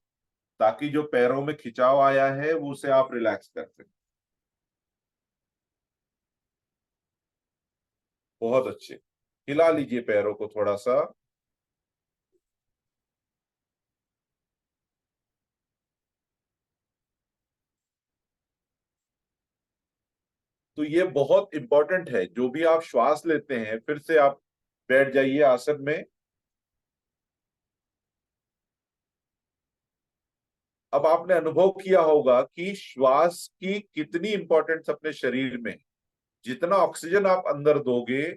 ताकि जो पैरों में खिंचाव आया है वो उसे आप रिलैक्स कर सकें। बहुत अच्छे। हिला लीजिए पैरों को थोड़ा सा। तो ये बहुत इंपॉर्टेंट है। जो भी आप श्वास लेते हैं, फिर से आप बैठ जाइए आसन में। अब आपने अनुभव किया होगा कि श्वास की कितनी इंपॉर्टेंस अपने शरीर में। जितना ऑक्सीजन आप अंदर दोगे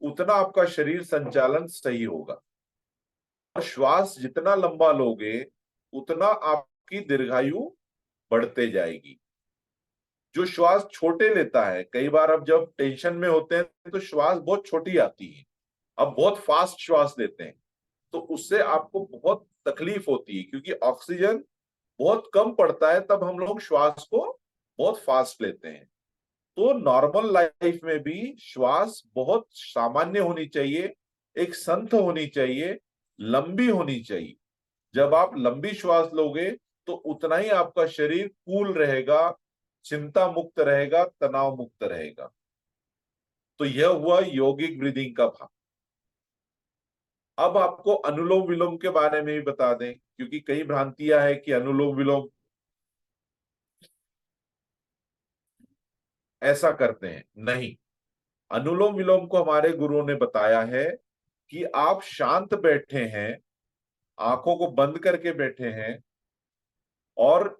उतना आपका शरीर संचालन सही होगा, और श्वास जितना लंबा लोगे उतना आपकी दीर्घायु बढ़ते जाएगी। जो श्वास छोटे लेता है, कई बार अब जब टेंशन में होते हैं तो श्वास बहुत छोटी आती है, अब बहुत फास्ट श्वास लेते हैं, तो उससे आपको बहुत तकलीफ होती है, क्योंकि ऑक्सीजन बहुत कम पड़ता है, तब हम लोग श्वास को बहुत फास्ट लेते हैं। तो नॉर्मल लाइफ में भी श्वास बहुत सामान्य होनी चाहिए, एक संथ होनी चाहिए, लंबी होनी चाहिए। जब आप लंबी श्वास लोगे तो उतना ही आपका शरीर कूल रहेगा, चिंता मुक्त रहेगा, तनाव मुक्त रहेगा। तो यह हुआ योगिक ब्रीदिंग का भाग। अब आपको अनुलोम विलोम के बारे में भी बता दें, क्योंकि कई भ्रांतियां है कि अनुलोम विलोम ऐसा करते हैं। नहीं, अनुलोम विलोम को हमारे गुरुओं ने बताया है कि आप शांत बैठे हैं, आंखों को बंद करके बैठे हैं, और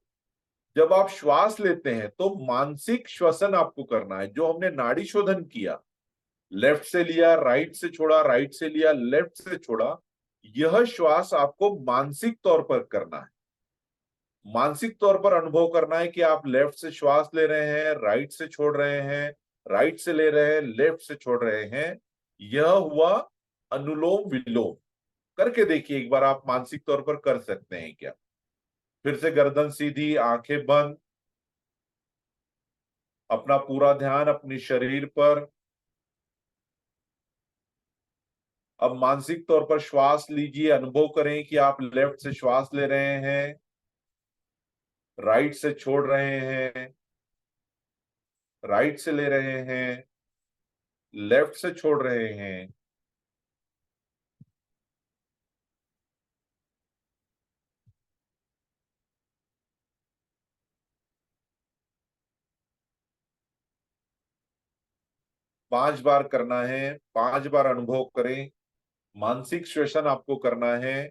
जब आप श्वास लेते हैं तो मानसिक श्वसन आपको करना है। जो हमने नाड़ी शोधन किया, लेफ्ट से लिया, राइट से छोड़ा, राइट से लिया, लेफ्ट से छोड़ा, यह श्वास आपको मानसिक तौर पर करना है। मानसिक तौर पर अनुभव करना है कि आप लेफ्ट से श्वास ले रहे हैं, राइट से छोड़ रहे हैं, राइट से ले रहे हैं, लेफ्ट से छोड़ रहे हैं। यह हुआ अनुलोम विलोम। करके देखिए एक बार, आप मानसिक तौर पर कर सकते हैं क्या। फिर से गर्दन सीधी, आंखें बंद, अपना पूरा ध्यान अपने शरीर पर। अब मानसिक तौर पर श्वास लीजिए, अनुभव करें कि आप लेफ्ट से श्वास ले रहे हैं, राइट से छोड़ रहे हैं, राइट से ले रहे हैं, लेफ्ट से छोड़ रहे हैं। पांच बार करना है, 5 बार अनुभव करें। मानसिक श्वसन आपको करना है,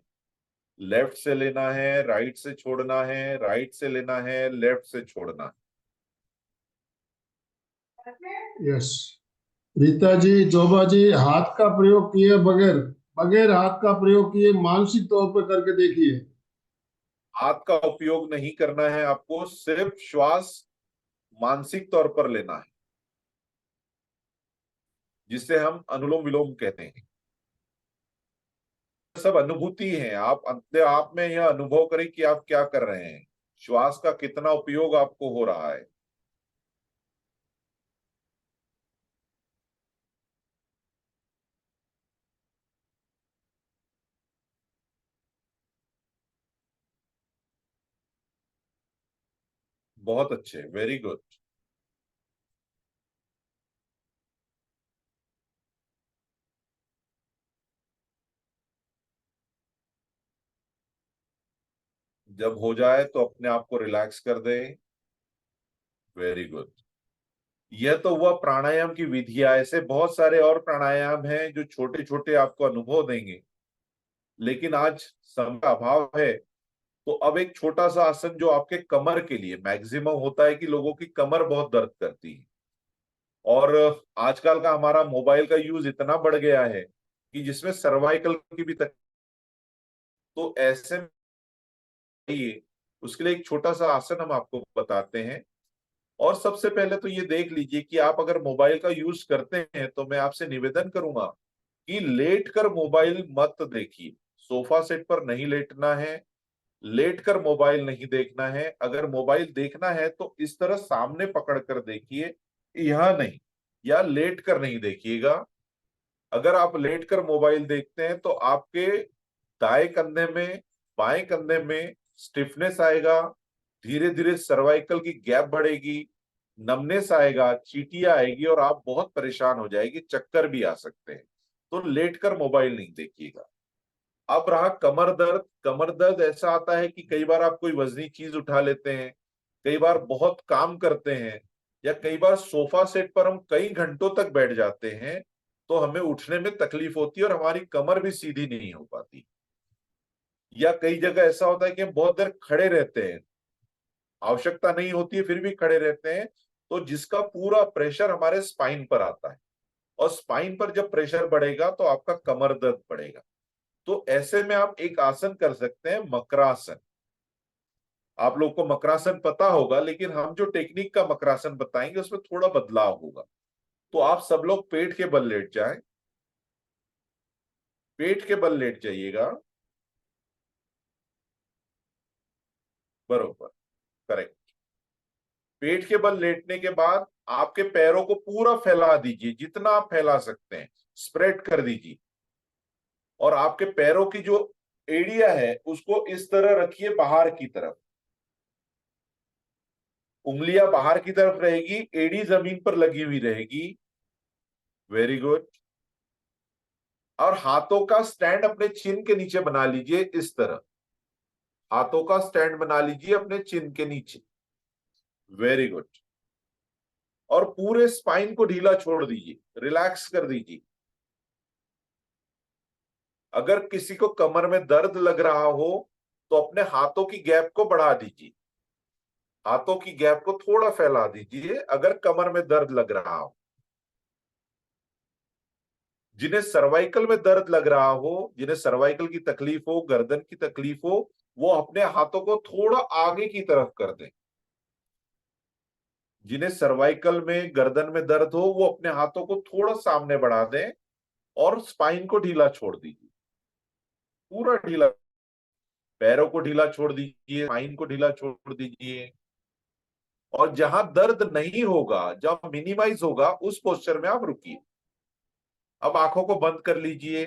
लेफ्ट से लेना है, राइट से छोड़ना है, राइट से लेना है, लेफ्ट से छोड़ना है। यस। रीता जी, जोबा जी, हाथ का प्रयोग किए बगैर बगैर हाथ का प्रयोग किए मानसिक तौर पर करके देखिए। हाथ का उपयोग नहीं करना है आपको, सिर्फ श्वास मानसिक तौर पर लेना है, जिसे हम अनुलोम विलोम कहते हैं। सब अनुभूति है, आप अपने आप में यह अनुभव करें कि आप क्या कर रहे हैं, श्वास का कितना उपयोग आपको हो रहा है। बहुत अच्छे, वेरी गुड। जब हो जाए तो अपने आप को रिलैक्स कर दे। Very good. यह तो हुआ प्राणायाम की विधियां। ऐसे बहुत सारे और प्राणायाम हैं जो छोटे छोटे आपको अनुभव देंगे, लेकिन आज समय का अभाव है। तो अब एक छोटा सा आसन जो आपके कमर के लिए, मैक्सिमम होता है कि लोगों की कमर बहुत दर्द करती है, और आजकल का हमारा मोबाइल का यूज इतना बढ़ गया है कि जिसमें सर्वाइकल की भी तो ऐसे में ये, उसके लिए एक छोटा सा आसन हम आपको बताते हैं। और सबसे पहले तो ये देख लीजिए कि आप अगर मोबाइल का यूज करते हैं तो मैं आपसे निवेदन करूंगा कि लेट कर मोबाइल मत देखिए। सोफा सेट पर नहीं लेटना है, लेट कर मोबाइल नहीं देखना है। अगर मोबाइल देखना है तो इस तरह सामने पकड़ कर देखिए, यहां नहीं, या लेट कर नहीं देखिएगा। अगर आप लेट कर मोबाइल देखते हैं तो आपके दाएं कंधे में, बाएं कंधे में स्टिफनेस आएगा, धीरे धीरे सर्वाइकल की गैप बढ़ेगी, नमनेस आएगा, चीटियां आएगी, और आप बहुत परेशान हो जाएगी, चक्कर भी आ सकते हैं। तो लेट कर मोबाइल नहीं देखिएगा। अब रहा कमर दर्द। कमर दर्द ऐसा आता है कि कई बार आप कोई वजनी चीज उठा लेते हैं, कई बार बहुत काम करते हैं, या कई बार सोफा सेट पर हम कई घंटों तक बैठ जाते हैं, तो हमें उठने में तकलीफ होती है और हमारी कमर भी सीधी नहीं हो पाती। या कई जगह ऐसा होता है कि हम बहुत देर खड़े रहते हैं, आवश्यकता नहीं होती है फिर भी खड़े रहते हैं, तो जिसका पूरा प्रेशर हमारे स्पाइन पर आता है, और स्पाइन पर जब प्रेशर बढ़ेगा तो आपका कमर दर्द बढ़ेगा। तो ऐसे में आप एक आसन कर सकते हैं, मकरासन। आप लोग को मकरासन पता होगा, लेकिन हम जो टेक्निक का मकरासन बताएंगे उसमें थोड़ा बदलाव होगा। तो आप सब लोग पेट के बल लेट जाएं, पेट के बल लेट जाइएगा, बरोबर, करेक्ट। पेट के बल लेटने के बाद आपके पैरों को पूरा फैला दीजिए, जितना आप फैला सकते हैं स्प्रेड कर दीजिए, और आपके पैरों की जो एड़िया है उसको इस तरह रखिए बाहर की तरफ, उंगलियां बाहर की तरफ रहेगी, एड़ी जमीन पर लगी हुई रहेगी, वेरी गुड। और हाथों का स्टैंड अपने चिन के नीचे बना लीजिए, इस तरह हाथों का स्टैंड बना लीजिए अपने चिन के नीचे, वेरी गुड। और पूरे स्पाइन को ढीला छोड़ दीजिए, रिलैक्स कर दीजिए। अगर किसी को कमर में दर्द लग रहा हो तो अपने हाथों की गैप को बढ़ा दीजिए, हाथों की गैप को थोड़ा फैला दीजिए अगर कमर में दर्द लग रहा हो। जिन्हें सर्वाइकल में दर्द लग रहा हो, जिन्हें सर्वाइकल की तकलीफ हो, गर्दन की तकलीफ हो, वो अपने हाथों को थोड़ा आगे की तरफ कर दें। जिन्हें सर्वाइकल में, गर्दन में दर्द हो, वो अपने हाथों को थोड़ा सामने बढ़ा दें और स्पाइन को ढीला छोड़ दीजिए, पूरा ढीला। पैरों को ढीला छोड़ दीजिए, स्पाइन को ढीला छोड़ दीजिए, और जहां दर्द नहीं होगा, जहां मिनिमाइज होगा, उस पोस्चर में आप रुकिए। अब आंखों को बंद कर लीजिए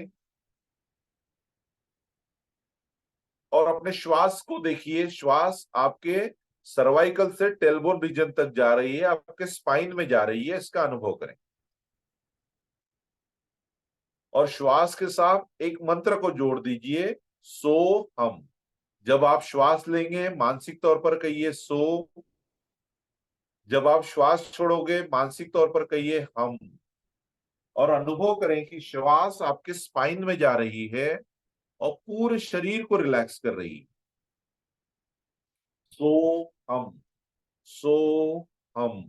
और अपने श्वास को देखिए। श्वास आपके सर्वाइकल से टेलबोन रीजन तक जा रही है, आपके स्पाइन में जा रही है, इसका अनुभव करें। और श्वास के साथ एक मंत्र को जोड़ दीजिए, सो हम। जब आप श्वास लेंगे मानसिक तौर पर कहिए सो, जब आप श्वास छोड़ोगे मानसिक तौर पर कहिए हम, और अनुभव करें कि श्वास आपके स्पाइन में जा रही है और पूरे शरीर को रिलैक्स कर रही है। सो हम, सो हम,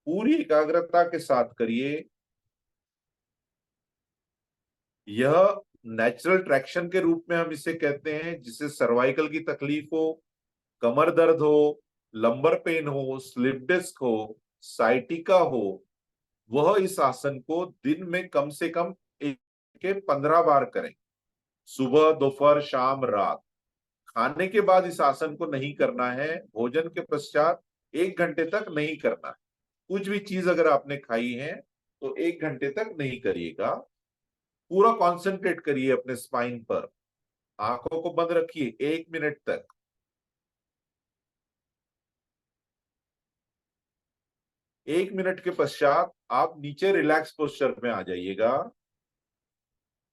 पूरी एकाग्रता के साथ करिए। यह नेचुरल ट्रैक्शन के रूप में हम इसे कहते हैं। जिसे सर्वाइकल की तकलीफ हो, कमर दर्द हो, लंबर पेन हो, स्लिप डिस्क हो, साइटिका हो, वह इस आसन को दिन में कम से कम 15 बार करें, सुबह, दोपहर, शाम, रात। खाने के बाद इस आसन को नहीं करना है, भोजन के पश्चात 1 घंटे तक नहीं करना है। कुछ भी चीज अगर आपने खाई है तो 1 घंटे तक नहीं करिएगा। पूरा कंसंट्रेट करिए अपने स्पाइन पर, आंखों को बंद रखिए 1 मिनट तक। 1 मिनट के पश्चात आप नीचे रिलैक्स पोस्चर में आ जाइएगा।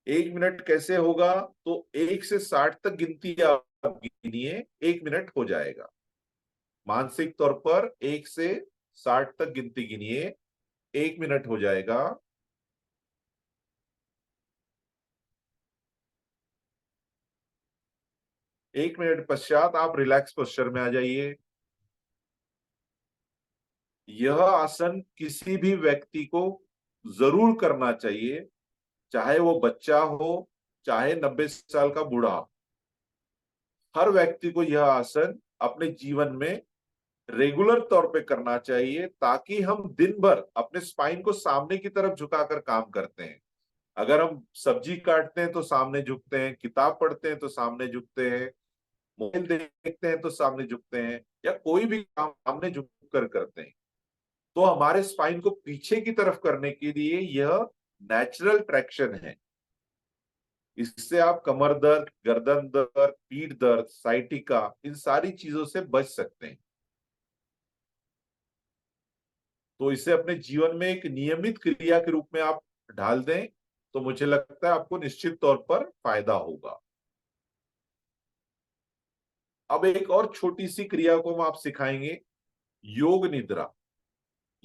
1 मिनट कैसे होगा, तो 1 से 60 तक गिनती आप गिनिए, 1 मिनट हो जाएगा। मानसिक तौर पर 1 से 60 तक गिनती गिनिए, 1 मिनट हो जाएगा। एक मिनट पश्चात आप रिलैक्स पोस्चर में आ जाइए। यह आसन किसी भी व्यक्ति को जरूर करना चाहिए, चाहे वो बच्चा हो, चाहे 90 साल का बूढ़ा हो। हर व्यक्ति को यह आसन अपने जीवन में रेगुलर तौर पे करना चाहिए, ताकि हम दिन भर अपने स्पाइन को सामने की तरफ झुकाकर काम करते हैं। अगर हम सब्जी काटते हैं तो सामने झुकते हैं, किताब पढ़ते हैं तो सामने झुकते हैं, मोबाइल देखते हैं तो सामने झुकते हैं, या कोई भी काम सामने झुक कर करते हैं, तो हमारे स्पाइन को पीछे की तरफ करने के लिए यह नेचुरल ट्रैक्शन है। इससे आप कमर दर्द, गर्दन दर्द, पीठ दर्द, साइटिका, इन सारी चीजों से बच सकते हैं। तो इसे अपने जीवन में एक नियमित क्रिया के रूप में आप ढाल दें, तो मुझे लगता है आपको निश्चित तौर पर फायदा होगा। अब एक और छोटी सी क्रिया को हम आप सिखाएंगे, योग निद्रा।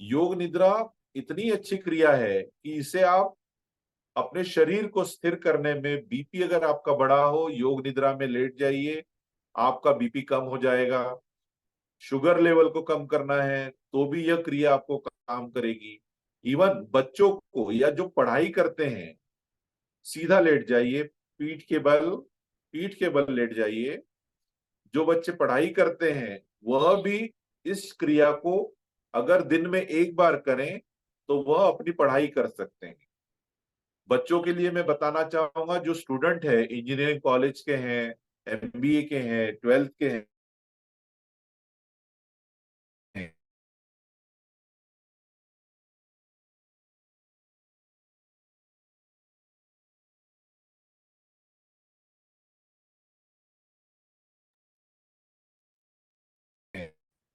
योग निद्रा इतनी अच्छी क्रिया है कि इसे आप अपने शरीर को स्थिर करने में, बीपी अगर आपका बढ़ा हो, योग निद्रा में लेट जाइए, आपका बीपी कम हो जाएगा। शुगर लेवल को कम करना है तो भी यह क्रिया आपको काम करेगी। इवन बच्चों को या जो पढ़ाई करते हैं, सीधा लेट जाइए, पीठ के बल लेट जाइए। जो बच्चे पढ़ाई करते हैं वह भी इस क्रिया को अगर दिन में एक बार करें तो वह अपनी पढ़ाई कर सकते हैं। बच्चों के लिए मैं बताना चाहूंगा, जो स्टूडेंट है, इंजीनियरिंग कॉलेज के हैं, एमबीए के हैं, 12th के हैं,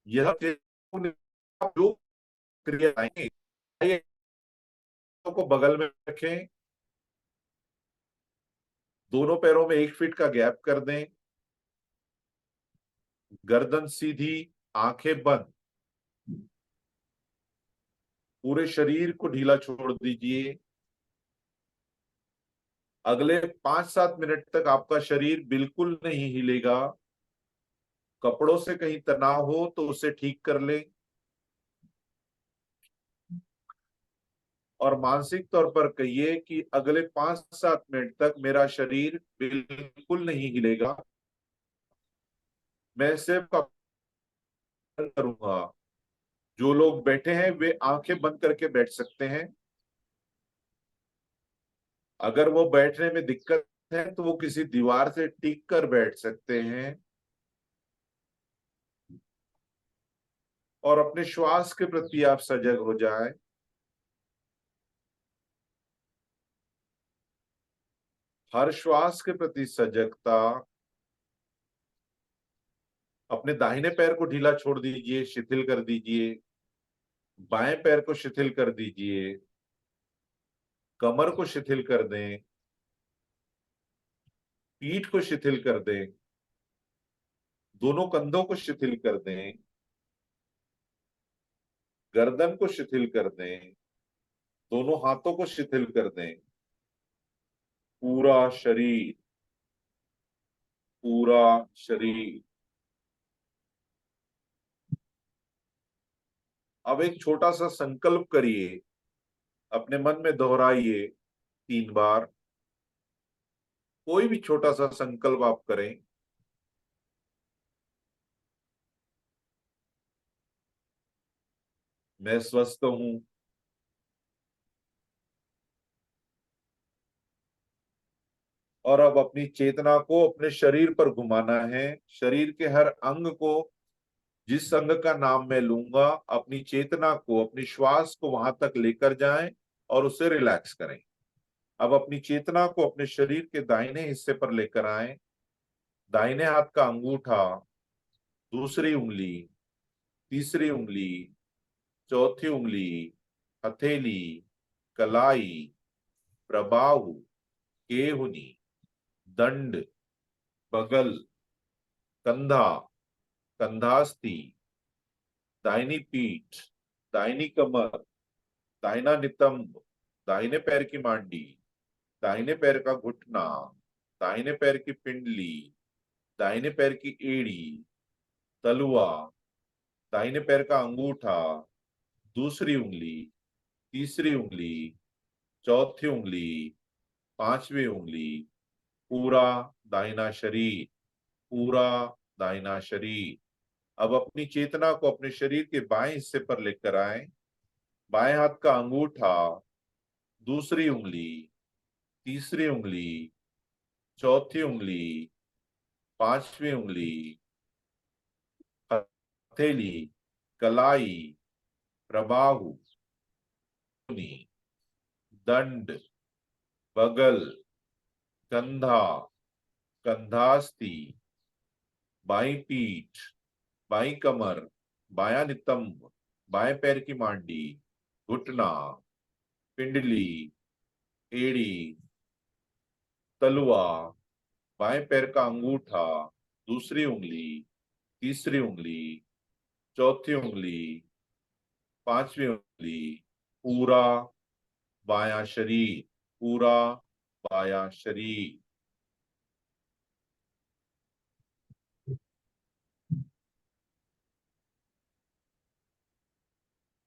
यह जो क्रिया आएंगे, को बगल में रखें, दोनों पैरों में 1 फीट का गैप कर दें, गर्दन सीधी, आंखें बंद, पूरे शरीर को ढीला छोड़ दीजिए। अगले 5-7 मिनट तक आपका शरीर बिल्कुल नहीं हिलेगा। कपड़ों से कहीं तनाव हो तो उसे ठीक कर लें, और मानसिक तौर पर कहिए कि अगले 5-7 मिनट तक मेरा शरीर बिल्कुल नहीं हिलेगा, मैं सिर्फ करूंगा। जो लोग बैठे हैं वे आंखें बंद करके बैठ सकते हैं। अगर वो बैठने में दिक्कत है तो वो किसी दीवार से टिक कर बैठ सकते हैं, और अपने श्वास के प्रति आप सजग हो जाएं। हर श्वास के प्रति सजगता। अपने दाहिने पैर को ढीला छोड़ दीजिए, शिथिल कर दीजिए। बाएं पैर को शिथिल कर दीजिए, कमर को शिथिल कर दें, पीठ को शिथिल कर दें, दोनों कंधों को शिथिल कर दें, गर्दन को शिथिल कर दें, दोनों हाथों को शिथिल कर दें। पूरा शरीर, पूरा शरीर। अब एक छोटा सा संकल्प करिए, अपने मन में दोहराइए 3 बार। कोई भी छोटा सा संकल्प आप करें। मैं स्वस्थ हूं। और अब अपनी चेतना को अपने शरीर पर घुमाना है। शरीर के हर अंग को, जिस अंग का नाम मैं लूंगा, अपनी चेतना को, अपनी श्वास को वहां तक लेकर जाएं और उसे रिलैक्स करें। अब अपनी चेतना को अपने शरीर के दाहिने हिस्से पर लेकर आए। दाहिने हाथ का अंगूठा, दूसरी उंगली, तीसरी उंगली, चौथी उंगली, हथेली, कलाई, प्रबाहु, केहुनी, दंड, बगल, कंधा, कंधास्थी, दाहिनी पीठ, दाहिनी कमर, दाहिना नितंब, दाहिने पैर की मांडी, दाहिने पैर का घुटना, दाहिने पैर की पिंडली, दाहिने पैर की एड़ी, तलुआ, दाहिने पैर का अंगूठा, दूसरी उंगली, तीसरी उंगली, चौथी उंगली, पांचवी उंगली, पूरा दाहिना शरीर, पूरा दाहिना शरीर। अब अपनी चेतना को अपने शरीर के बाएं हिस्से पर लेकर आए। बाएं हाथ का अंगूठा, दूसरी उंगली, तीसरी उंगली, चौथी उंगली, पांचवी उंगली, हथेली, कलाई, प्रबाहु, दंड, बगल, कंधा, कंधास्थी, बाई पीठ, बाई कमर, बायां नितंब, बाएं पैर की मांडी, घुटना, पिंडली, एड़ी, तलुआ, बाएं पैर का अंगूठा, दूसरी उंगली, तीसरी उंगली, चौथी उंगली, पांचवी उंगली, पूरा बायां शरीर, पूरा बायां शरीर।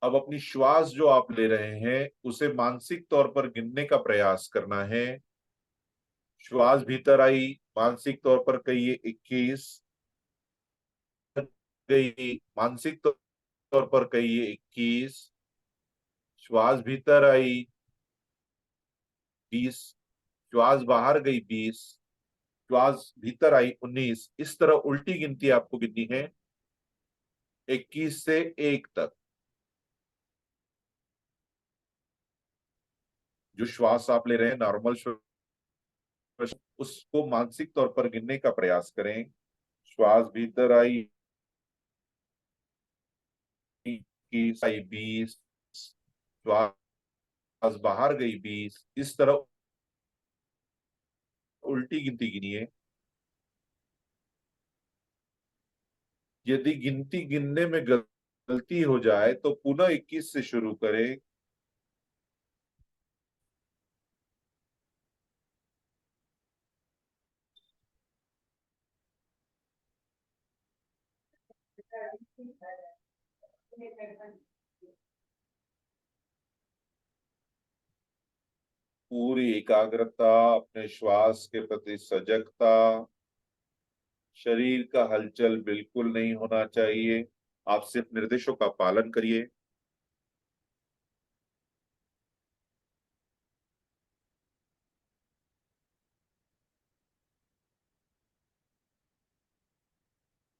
अब अपनी श्वास जो आप ले रहे हैं उसे मानसिक तौर पर गिनने का प्रयास करना है। श्वास भीतर आई, मानसिक तौर पर कहिए 21, गई मानसिक तौर पर कहिए 21, श्वास भीतर आई 20, श्वास बाहर गई 20, श्वास भीतर आई 19। इस तरह उल्टी गिनती आपको गिननी है 21 से 1 तक। जो श्वास आप ले रहे हैं नॉर्मल श्वास, उसको मानसिक तौर पर गिनने का प्रयास करें। श्वास भीतर आई 21, आई 20, श्वास बाहर गई 20। इस तरह उल्टी गिनती गिनिए। यदि गिनती गिनने में गलती हो जाए तो पुनः 21 से शुरू करें। पूरी एकाग्रता, अपने श्वास के प्रति सजगता, शरीर का हलचल बिल्कुल नहीं होना चाहिए। आप सिर्फ निर्देशों का पालन करिए।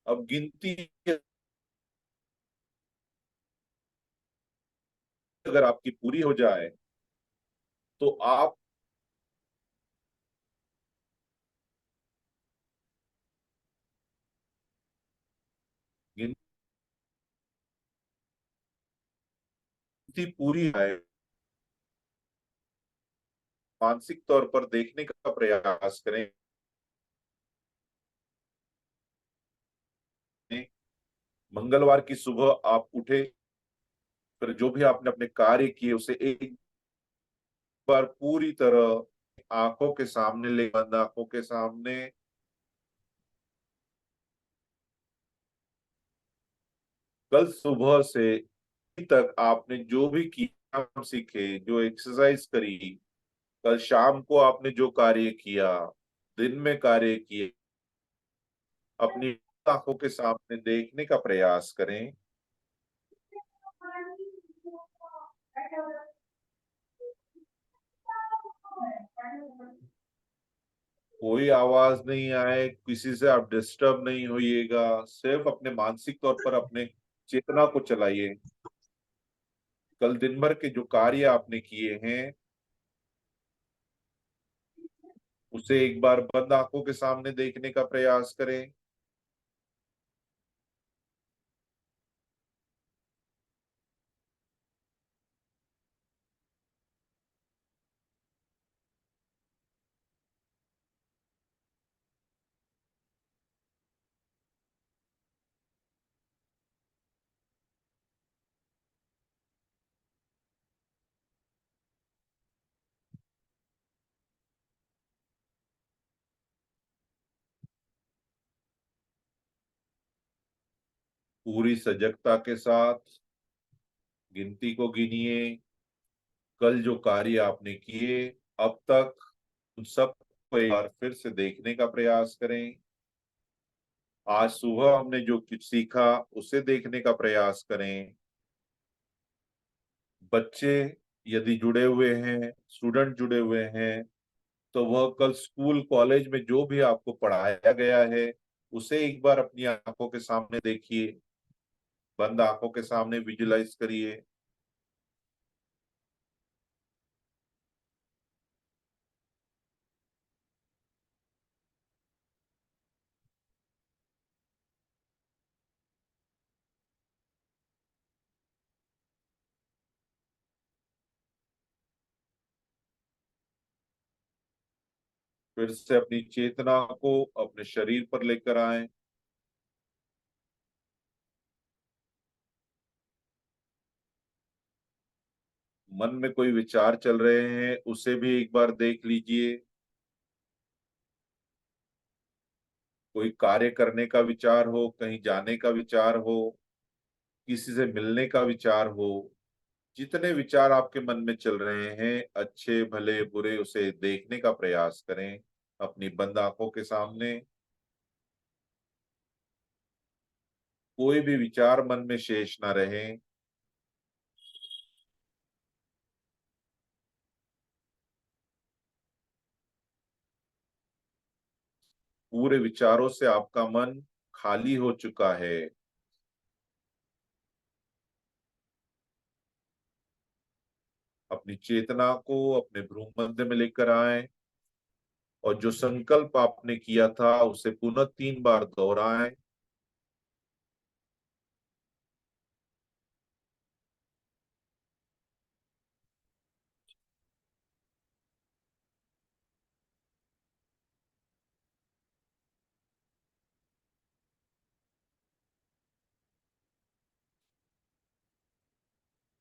अब गिनती अगर आपकी पूरी हो जाए तो आप गिनती पूरी है मानसिक तौर पर देखने का प्रयास करें। मंगलवार की सुबह आप उठे, फिर जो भी आपने अपने कार्य किए उसे एक बार पूरी तरह आंखों के सामने ले, बंद आंखों के सामने कल सुबह से तक आपने जो भी किया सीखे, जो एक्सरसाइज करी, कल शाम को आपने जो कार्य किया, दिन में कार्य किए, अपनी आंखों के सामने देखने का प्रयास करें। कोई आवाज नहीं आए, किसी से आप डिस्टर्ब नहीं होइएगा, सिर्फ अपने मानसिक तौर पर अपने चेतना को चलाइए। कल दिन भर के जो कार्य आपने किए हैं उसे एक बार बंद आंखों के सामने देखने का प्रयास करें। पूरी सजगता के साथ गिनती को गिनिए। कल जो कार्य आपने किए अब तक, उन सब को एक बार फिर से देखने का प्रयास करें। आज सुबह हमने जो कुछ सीखा उसे देखने का प्रयास करें। बच्चे यदि जुड़े हुए हैं, स्टूडेंट जुड़े हुए हैं, तो वह कल स्कूल कॉलेज में जो भी आपको पढ़ाया गया है उसे एक बार अपनी आंखों के सामने देखिए, बंद आंखों के सामने विजुलाइज करिए। फिर से अपनी चेतना को अपने शरीर पर लेकर आए। मन में कोई विचार चल रहे हैं उसे भी एक बार देख लीजिए। कोई कार्य करने का विचार हो, कहीं जाने का विचार हो, किसी से मिलने का विचार हो, जितने विचार आपके मन में चल रहे हैं, अच्छे भले बुरे, उसे देखने का प्रयास करें अपनी बंद आंखों के सामने। कोई भी विचार मन में शेष ना रहे। पूरे विचारों से आपका मन खाली हो चुका है। अपनी चेतना को अपने भ्रूण मध्य में लेकर आए और जो संकल्प आपने किया था उसे पुनः 3 बार दोहराएं।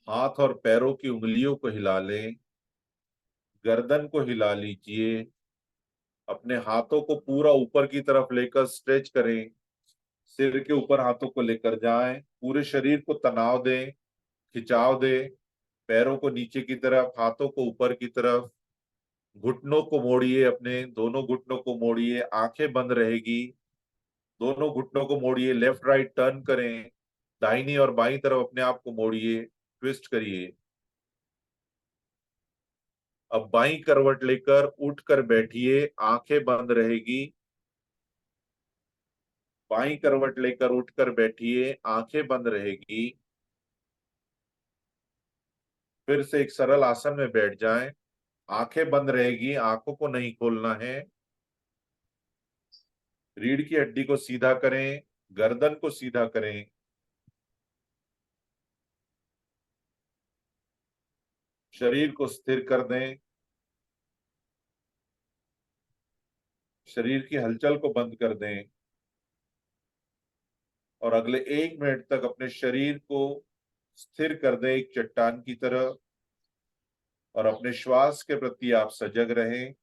हाथ और पैरों की उंगलियों को हिला लें, गर्दन को हिला लीजिए, अपने हाथों को पूरा ऊपर की तरफ लेकर स्ट्रेच करें, सिर के ऊपर हाथों को लेकर जाएं, पूरे शरीर को तनाव दें, खिंचाव दें, पैरों को नीचे की तरफ, हाथों को ऊपर की तरफ, घुटनों को मोड़िए, अपने दोनों घुटनों को मोड़िए, आंखें बंद रहेगी, दोनों घुटनों को मोड़िए, लेफ्ट राइट टर्न करें, दाहिनी और बाईं तरफ अपने आप को मोड़िए, ट्विस्ट करिए। अब बाईं करवट लेकर उठकर बैठिए, आंखें बंद रहेगी। बाईं करवट लेकर उठकर बैठिए, आंखें बंद रहेगी। फिर से एक सरल आसन में बैठ जाएं, आंखें बंद रहेगी, आंखों को नहीं खोलना है। रीढ़ की हड्डी को सीधा करें, गर्दन को सीधा करें। शरीर को स्थिर कर दें। शरीर की हलचल को बंद कर दें और अगले 1 मिनट तक अपने शरीर को स्थिर कर दें एक चट्टान की तरह, और अपने श्वास के प्रति आप सजग रहें।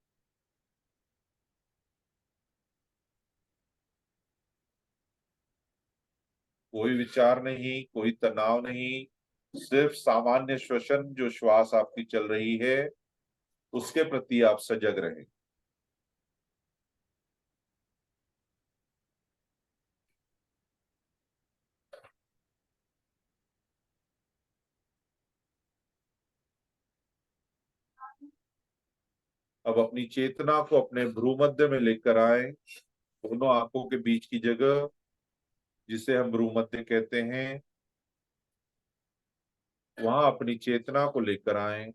कोई विचार नहीं, कोई तनाव नहीं, सिर्फ सामान्य श्वसन जो श्वास आपकी चल रही है उसके प्रति आप सजग रहें। अब अपनी चेतना को अपने भ्रूमध्य में लेकर आए, दोनों आंखों के बीच की जगह जिसे हम भ्रूमध्य कहते हैं, वहां अपनी चेतना को लेकर आए।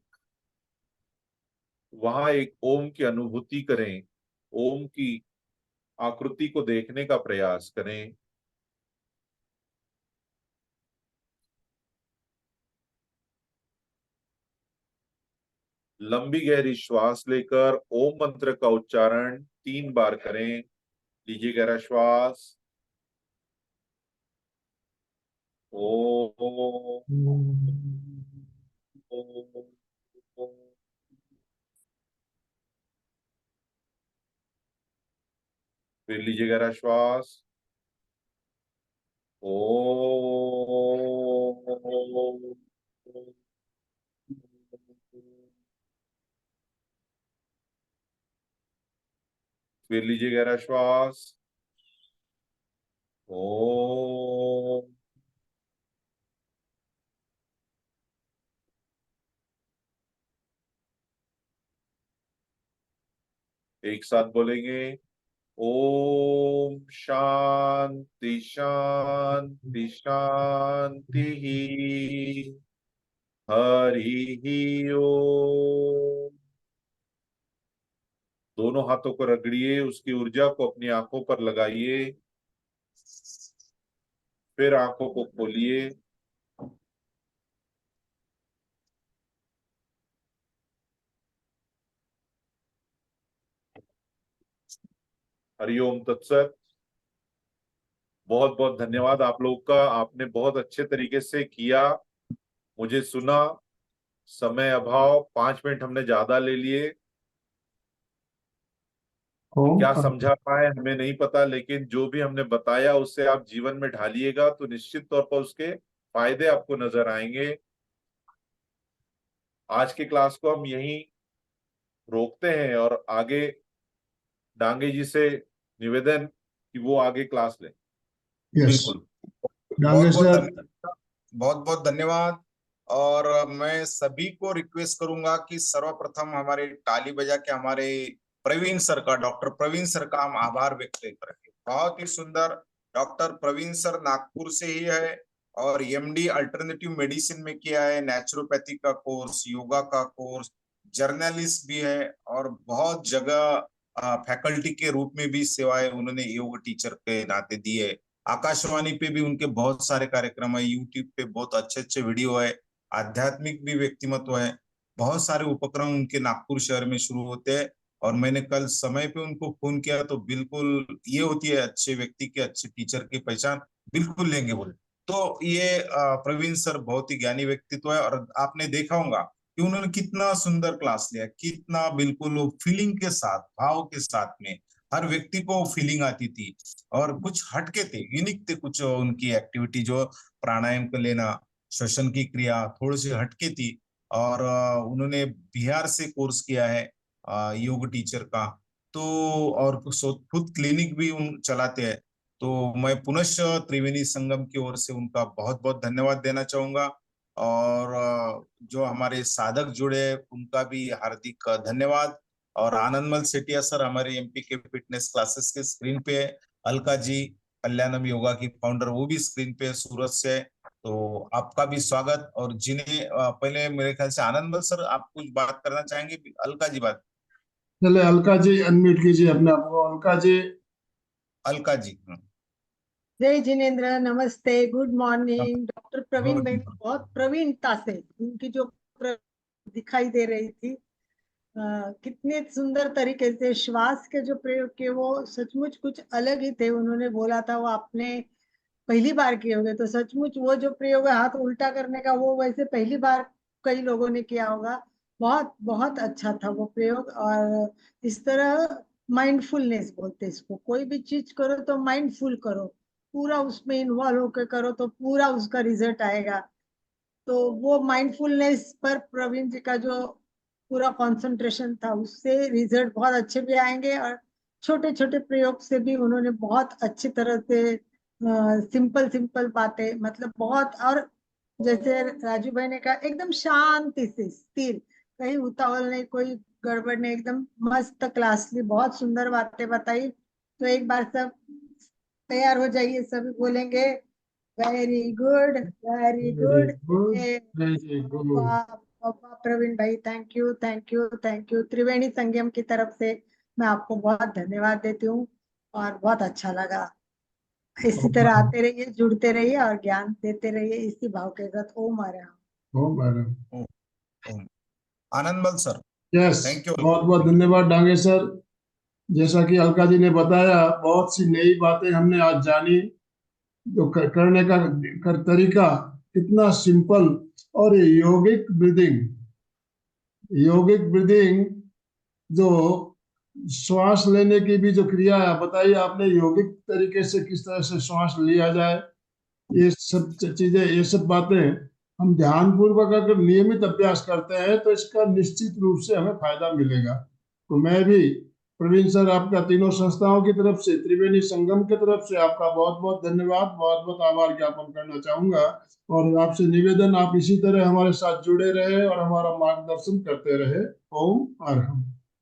वहां एक ओम की अनुभूति करें, ओम की आकृति को देखने का प्रयास करें। लंबी गहरी श्वास लेकर ओम मंत्र का उच्चारण 3 बार करें। लीजिए गहरा श्वास, ओ। फिर लीजिए गहरा श्वास, ओ। फिर लीजिए गहरा श्वास, ओ। एक साथ बोलेंगे, ओम शांति शांति शांति, हरि ओम। दोनों हाथों को रगड़िए, उसकी ऊर्जा को अपनी आंखों पर लगाइए, फिर आंखों को खोलिए। हरिओम तत्सत। बहुत बहुत धन्यवाद आप लोग का, आपने बहुत अच्छे तरीके से किया, मुझे सुना, समय अभाव, 5 मिनट हमने ज्यादा ले लिए। ओम क्या समझा पाए हमें नहीं पता, लेकिन जो भी हमने बताया उससे आप जीवन में ढालिएगा तो निश्चित तौर पर उसके फायदे आपको नजर आएंगे। आज की क्लास को हम यहीं रोकते हैं और आगे डांगे जी से निवेदन कि वो आगे क्लास लें। यस बिल्कुल। डांगे बहुत बहुत सर। धन्यवाद, बहुत बहुत धन्यवाद। और मैं सभी को रिक्वेस्ट करूंगा कि सर्वप्रथम हमारे ताली बजा के हमारे प्रवीण सर का, डॉक्टर प्रवीण सर का हम आभार व्यक्त करेंगे। बहुत ही सुंदर। डॉक्टर प्रवीण सर नागपुर से ही है और एमडी अल्टरनेटिव मेडिसिन में किया है, नेचुरोपैथी का कोर्स, योगा का कोर्स, जर्नलिस्ट भी है और बहुत जगह फैकल्टी के रूप में भी सेवाएं उन्होंने योग टीचर के नाते दी है। आकाशवाणी पे भी उनके बहुत सारे कार्यक्रम है, यूट्यूब पे बहुत अच्छे अच्छे वीडियो है, आध्यात्मिक भी व्यक्तिमत्व है। बहुत सारे उपक्रम उनके नागपुर शहर में शुरू होते हैं और मैंने कल समय पे उनको फोन किया तो बिल्कुल ये होती है अच्छे व्यक्ति के, अच्छे टीचर की पहचान बिल्कुल लेंगे बोले। तो ये प्रवीण सर बहुत ही ज्ञानी व्यक्तित्व है और आपने देखा होगा कि उन्होंने कितना सुंदर क्लास लिया, कितना बिल्कुल फीलिंग के साथ, भाव के साथ में हर व्यक्ति को फीलिंग आती थी और कुछ हटके थे, यूनिक थे कुछ उनकी एक्टिविटी, जो प्राणायाम को लेना, श्वसन की क्रिया थोड़ी सी हटके थी। और उन्होंने बिहार से कोर्स किया है योग टीचर का। तो और खुद क्लिनिक भी उन चलाते हैं। तो मैं पुनश्च त्रिवेणी संगम की ओर से उनका बहुत बहुत धन्यवाद देना चाहूंगा। और जो हमारे साधक जुड़े उनका भी हार्दिक धन्यवाद। और आनंदमल सेठिया सर हमारे एमपी के फिटनेस क्लासेस के स्क्रीन पे है। अलका जी कल्याणम योगा की फाउंडर, वो भी स्क्रीन पे है, सूरत से है। तो आपका भी स्वागत। और जिन्हें पहले मेरे ख्याल से आनंदमल सर आप कुछ बात करना चाहेंगे, अलका जी बात। चले अलका जी अनम्यूट कीजिए अपने आप को। अलका जी। अलका जी। जय जिनेन्द्र, नमस्ते, गुड मॉर्निंग। डॉक्टर प्रवीण भाई गुड। बहुत प्रवीणता से उनकी जो दिखाई दे रही थी, कितने सुंदर तरीके से श्वास के जो प्रयोग किए वो सचमुच कुछ अलग ही थे। उन्होंने बोला था वो आपने पहली बार किए होंगे, तो सचमुच वो जो प्रयोग है हाथ उल्टा करने का, वो वैसे पहली बार कई लोगों ने किया होगा। बहुत बहुत अच्छा था वो प्रयोग। और इस तरह माइंडफुलनेस बोलते हैं इसको, कोई भी चीज करो तो माइंडफुल करो, पूरा उसमें इन्वॉल्व होकर करो तो पूरा उसका रिजल्ट आएगा। तो वो माइंडफुलनेस पर प्रवीण जी का जो पूरा कंसंट्रेशन था, उससे रिजल्ट बहुत अच्छे भी आएंगे। और छोटे छोटे प्रयोग से भी उन्होंने बहुत अच्छी तरह से सिंपल सिंपल बातें, मतलब बहुत, और जैसे राजू भाई ने कहा एकदम शांति से स्थिर, कहीं उतावल नहीं, कोई गड़बड़ नहीं, एकदम मस्त क्लास ली, बहुत सुंदर बातें बताई। तो एक बार सब तैयार हो जाइए, सभी बोलेंगे very good, very very good. Good. Very good. पापा प्रवीण भाई, thank you thank you thank you. Triveni Sangam की तरफ से मैं आपको बहुत धन्यवाद देती हूँ और बहुत अच्छा लगा। इसी तरह आते रहिए, जुड़ते रहिए और ज्ञान देते रहिए इसी भाव के साथ। ओम हरे। ओम madam. Anandmal sir. Yes thank you. बहुत बहुत धन्यवाद डांगे सर। जैसा कि अलका जी ने बताया, बहुत सी नई बातें हमने आज जानी। जो करने का तरीका कितना सिंपल। और योगिक ब्रीदिंग जो श्वास लेने की भी जो क्रिया है बताइए आपने, योगिक तरीके से किस तरह से श्वास लिया जाए, ये सब चीजें, ये सब बातें हम ध्यान पूर्वक अगर नियमित अभ्यास करते हैं तो इसका निश्चित रूप से हमें फायदा मिलेगा। तो मैं भी प्रवीण सर, आपका तीनों संस्थाओं की तरफ से, त्रिवेणी संगम की तरफ से आपका बहुत बहुत धन्यवाद, बहुत बहुत आभार ज्ञापन करना चाहूंगा। और आपसे निवेदन, आप इसी तरह हमारे साथ जुड़े रहे और हमारा मार्गदर्शन करते रहे। ओम अरहम।